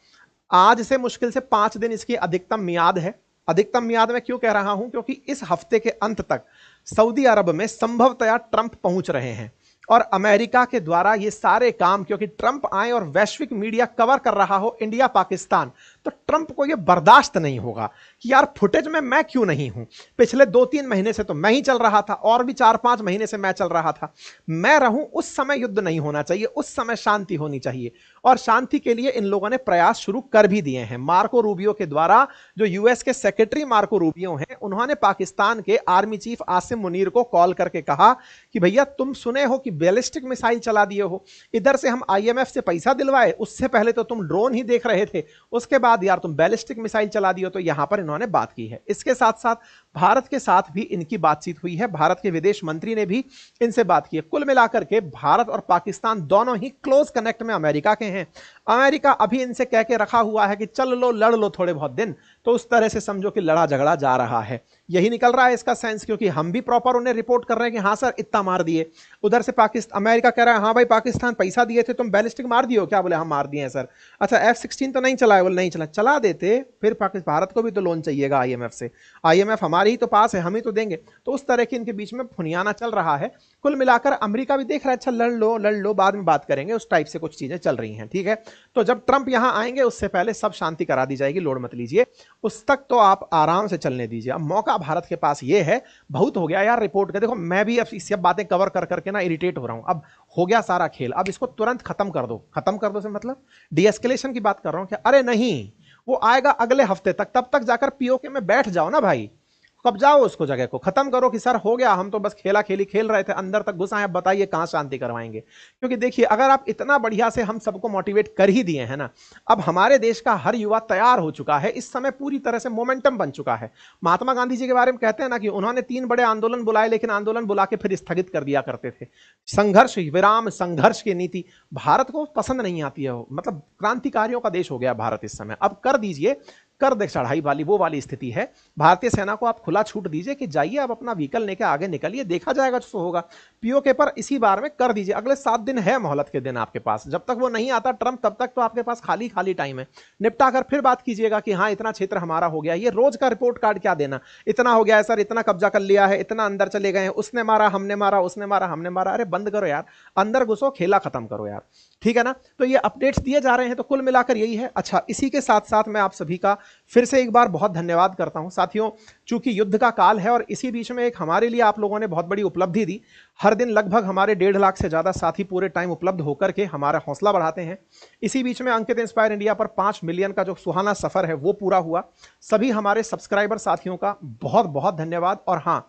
आज से मुश्किल से 5 दिन इसकी अधिकतम मियाद है। अधिकतम मियाद में क्यों कह रहा हूं? क्योंकि इस हफ्ते के अंत तक सऊदी अरब में संभवतया ट्रंप पहुंच रहे हैं और अमेरिका के द्वारा ये सारे काम, क्योंकि ट्रंप आए और वैश्विक मीडिया कवर कर रहा हो इंडिया पाकिस्तान, तो ट्रंप को यह बर्दाश्त नहीं होगा कि यार फुटेज में मैं क्यों नहीं हूं, पिछले 2-3 महीने से तो मैं ही चल रहा था और भी 4-5 महीने से मैं चल रहा था, मैं रहूं। उस समय युद्ध नहीं होना चाहिए, उस समय शांति होनी चाहिए। और शांति के लिए इन लोगों ने प्रयास शुरू कर भी दिए हैं। मार्को रूबियो के द्वारा, जो यूएस के सेक्रेटरी मार्को रूबियो हैं, उन्होंने पाकिस्तान के आर्मी चीफ आसिम मुनीर को कॉल करके कहा कि भैया तुम सुने हो कि बैलिस्टिक मिसाइल चला दिए हो, इधर से हम आईएमएफ से पैसा दिलवाए, उससे पहले तो तुम ड्रोन ही देख रहे थे, उसके बाद यार तुम बैलिस्टिक मिसाइल चला दियो। तो यहां पर इन्होंने बात की है। इसके साथ साथ भारत के साथ भी इनकी बातचीत हुई है, भारत के विदेश मंत्री ने भी इनसे बात की है। कुल मिलाकर के भारत और पाकिस्तान दोनों ही क्लोज कनेक्ट में अमेरिका के हैं। अमेरिका अभी इनसे कह के रखा हुआ है कि चल लो लड़ लो थोड़े बहुत दिन, तो उस तरह से समझो कि लड़ा झगड़ा जा रहा है, यही निकल रहा है इसका सेंस। क्योंकि हम भी प्रॉपर उन्हें रिपोर्ट कर रहे हैं कि हाँ सर इतना मार दिए, उधर से पाकिस्तान अमेरिका कह रहा है हाँ भाई पाकिस्तान पैसा दिए थे तुम बैलिस्टिक मार दियो क्या, बोले हम मार दिए हैं सर। अच्छा F-16 तो नहीं चलाए, बोले नहीं चला देते, फिर पाकिस्तान भारत को भी तो लोन चाहिएगा आईएमएफ से, आईएमएफ हमारे ही तो पास है, हम ही तो देंगे। तो उस तरह की इनके बीच में फुनियाना चल रहा है। कुल मिलाकर अमेरिका भी देख रहा है अच्छा लड़ लो बाद में बात करेंगे, उस टाइप से कुछ चीजें चल रही हैं। ठीक है, तो जब ट्रंप यहां आएंगे उससे पहले सब शांति करा दी जाएगी, लोड मत लीजिए, उस तक तो आप आराम से चलने दीजिए। अब मौका भारत के पास ये है, बहुत हो गया यार रिपोर्ट का, देखो मैं भी अब सब बातें कवर कर करके ना इरिटेट हो रहा हूं, अब हो गया सारा खेल, अब इसको तुरंत खत्म कर दो से मतलब डीएस्केलेशन की बात कर रहा हूं क्या? अरे नहीं, वो आएगा अगले हफ्ते तक, तब तक जाकर पीओके में बैठ जाओ ना भाई, कब जाओ उसको, जगह को खत्म करो कि सर हो गया, हम तो बस खेला खेली खेल रहे थे, अंदर तक घुस आए, अब बताइए कहां शांति करवाएंगे। क्योंकि देखिए अगर आप इतना बढ़िया से हम सबको मोटिवेट कर ही दिए हैं ना, अब हमारे देश का हर युवा तैयार हो चुका है, इस समय पूरी तरह से मोमेंटम बन चुका है। महात्मा गांधी जी के बारे में कहते हैं ना कि उन्होंने 3 बड़े आंदोलन बुलाए, लेकिन आंदोलन बुला के फिर स्थगित कर दिया करते थे। संघर्ष विराम संघर्ष की नीति भारत को पसंद नहीं आती है, मतलब क्रांतिकारियों का देश हो गया भारत इस समय। अब कर दीजिए, कर दे चढ़ाई वाली वो वाली स्थिति है। भारतीय सेना को आप खुला छूट दीजिए कि जाइए अब अपना व्हीकल लेके आगे निकलिए, देखा जाएगा जो होगा। पीओके पर इसी बार में कर दीजिए, अगले 7 दिन है मोहलत के दिन आपके पास, जब तक वो नहीं आता ट्रंप तब तक तो आपके पास खाली खाली टाइम है। निपटा कर फिर बात कीजिएगा कि हाँ इतना क्षेत्र हमारा हो गया। ये रोज का रिपोर्ट कार्ड क्या देना, इतना हो गया है सर, इतना कब्जा कर लिया है, इतना अंदर चले गए हैं, उसने मारा हमने मारा, उसने मारा हमने मारा। अरे बंद करो यार, अंदर घुसो, खेला खत्म करो यार, ठीक है ना। तो ये अपडेट्स दिए जा रहे हैं, तो कुल मिलाकर यही है। अच्छा, इसी के साथ साथ मैं आप सभी का फिर से एक बार बहुत धन्यवाद करता हूं साथियों, चूंकि युद्ध का काल है और इसी बीच में एक हमारे लिए आप लोगों ने बहुत बड़ी उपलब्धि दी। हर दिन लगभग हमारे 1.5 लाख से ज्यादा साथी पूरे टाइम उपलब्ध होकर के हमारा हौसला बढ़ाते हैं। इसी बीच में अंकित इंस्पायर इंडिया पर 5 मिलियन का जो सुहाना सफर है वो पूरा हुआ। सभी हमारे सब्सक्राइबर साथियों का बहुत बहुत धन्यवाद। और हां,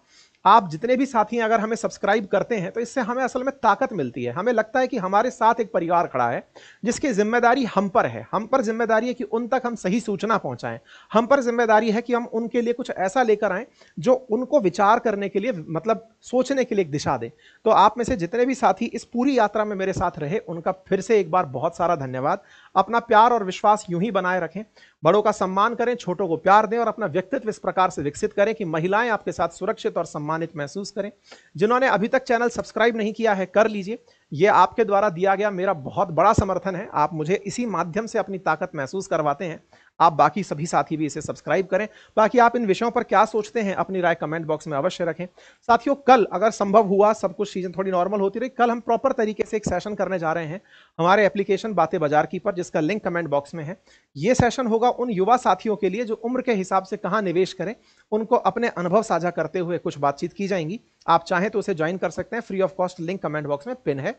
आप जितने भी साथी अगर हमें सब्सक्राइब करते हैं तो इससे हमें असल में ताकत मिलती है। हमें लगता है कि हमारे साथ एक परिवार खड़ा है जिसकी जिम्मेदारी हम पर है। हम पर जिम्मेदारी है कि उन तक हम सही सूचना पहुंचाएं। हम पर जिम्मेदारी है कि हम उनके लिए कुछ ऐसा लेकर आएं जो उनको विचार करने के लिए, मतलब सोचने के लिए एक दिशा दे। तो आप में से जितने भी साथी इस पूरी यात्रा में मेरे साथ रहे, उनका फिर से एक बार बहुत सारा धन्यवाद। अपना प्यार और विश्वास यूं ही बनाए रखें, बड़ों का सम्मान करें, छोटों को प्यार दें और अपना व्यक्तित्व इस प्रकार से विकसित करें कि महिलाएं आपके साथ सुरक्षित और सम्मानित महसूस करें। जिन्होंने अभी तक चैनल सब्सक्राइब नहीं किया है, कर लीजिए। यह आपके द्वारा दिया गया मेरा बहुत बड़ा समर्थन है। आप मुझे इसी माध्यम से अपनी ताकत महसूस करवाते हैं। आप बाकी सभी साथी भी इसे सब्सक्राइब करें। बाकी आप इन विषयों पर क्या सोचते हैं, अपनी राय कमेंट बॉक्स में अवश्य रखें। साथियों, कल अगर संभव हुआ, सब कुछ चीजें थोड़ी नॉर्मल होती रही, कल हम प्रॉपर तरीके से एक सेशन करने जा रहे हैं हमारे एप्लीकेशन बातें बाजार की पर, जिसका लिंक कमेंट बॉक्स में है। यह सेशन होगा उन युवा साथियों के लिए जो उम्र के हिसाब से कहां निवेश करें, उनको अपने अनुभव साझा करते हुए कुछ बातचीत की जाएंगी। आप चाहें तो उसे ज्वाइन कर सकते हैं, free of cost, link comment box में पिन है।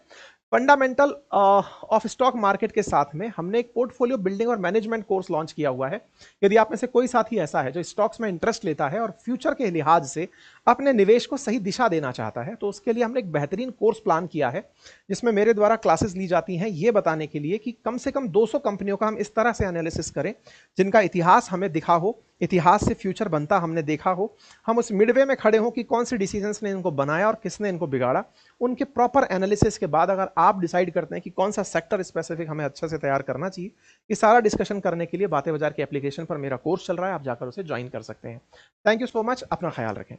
फंडामेंटल ऑफ स्टॉक मार्केट के साथ में हमने एक पोर्टफोलियो बिल्डिंग और मैनेजमेंट कोर्स लॉन्च किया हुआ है। यदि आप में से कोई साथी ऐसा है जो स्टॉक्स में इंटरेस्ट लेता है और फ्यूचर के लिहाज से अपने निवेश को सही दिशा देना चाहता है, तो उसके लिए हमने एक बेहतरीन कोर्स प्लान किया है, जिसमें मेरे द्वारा क्लासेस ली जाती हैं ये बताने के लिए कि कम से कम 200 कंपनियों का हम इस तरह से एनालिसिस करें जिनका इतिहास हमें दिखा हो, इतिहास से फ्यूचर बनता हमने देखा हो, हम उस मिडवे में खड़े हो कि कौन सी डिसीजंस ने इनको बनाया और किसने इनको बिगाड़ा। उनके प्रॉपर एनालिसिस के बाद अगर आप डिसाइड करते हैं कि कौन सा सेक्टर स्पेसिफिक हमें अच्छे से तैयार करना चाहिए, ये सारा डिस्कशन करने के लिए बातें बाजार की एप्लीकेशन पर मेरा कोर्स चल रहा है, आप जाकर उसे ज्वाइन कर सकते हैं। थैंक यू सो मच, अपना ख्याल रखें।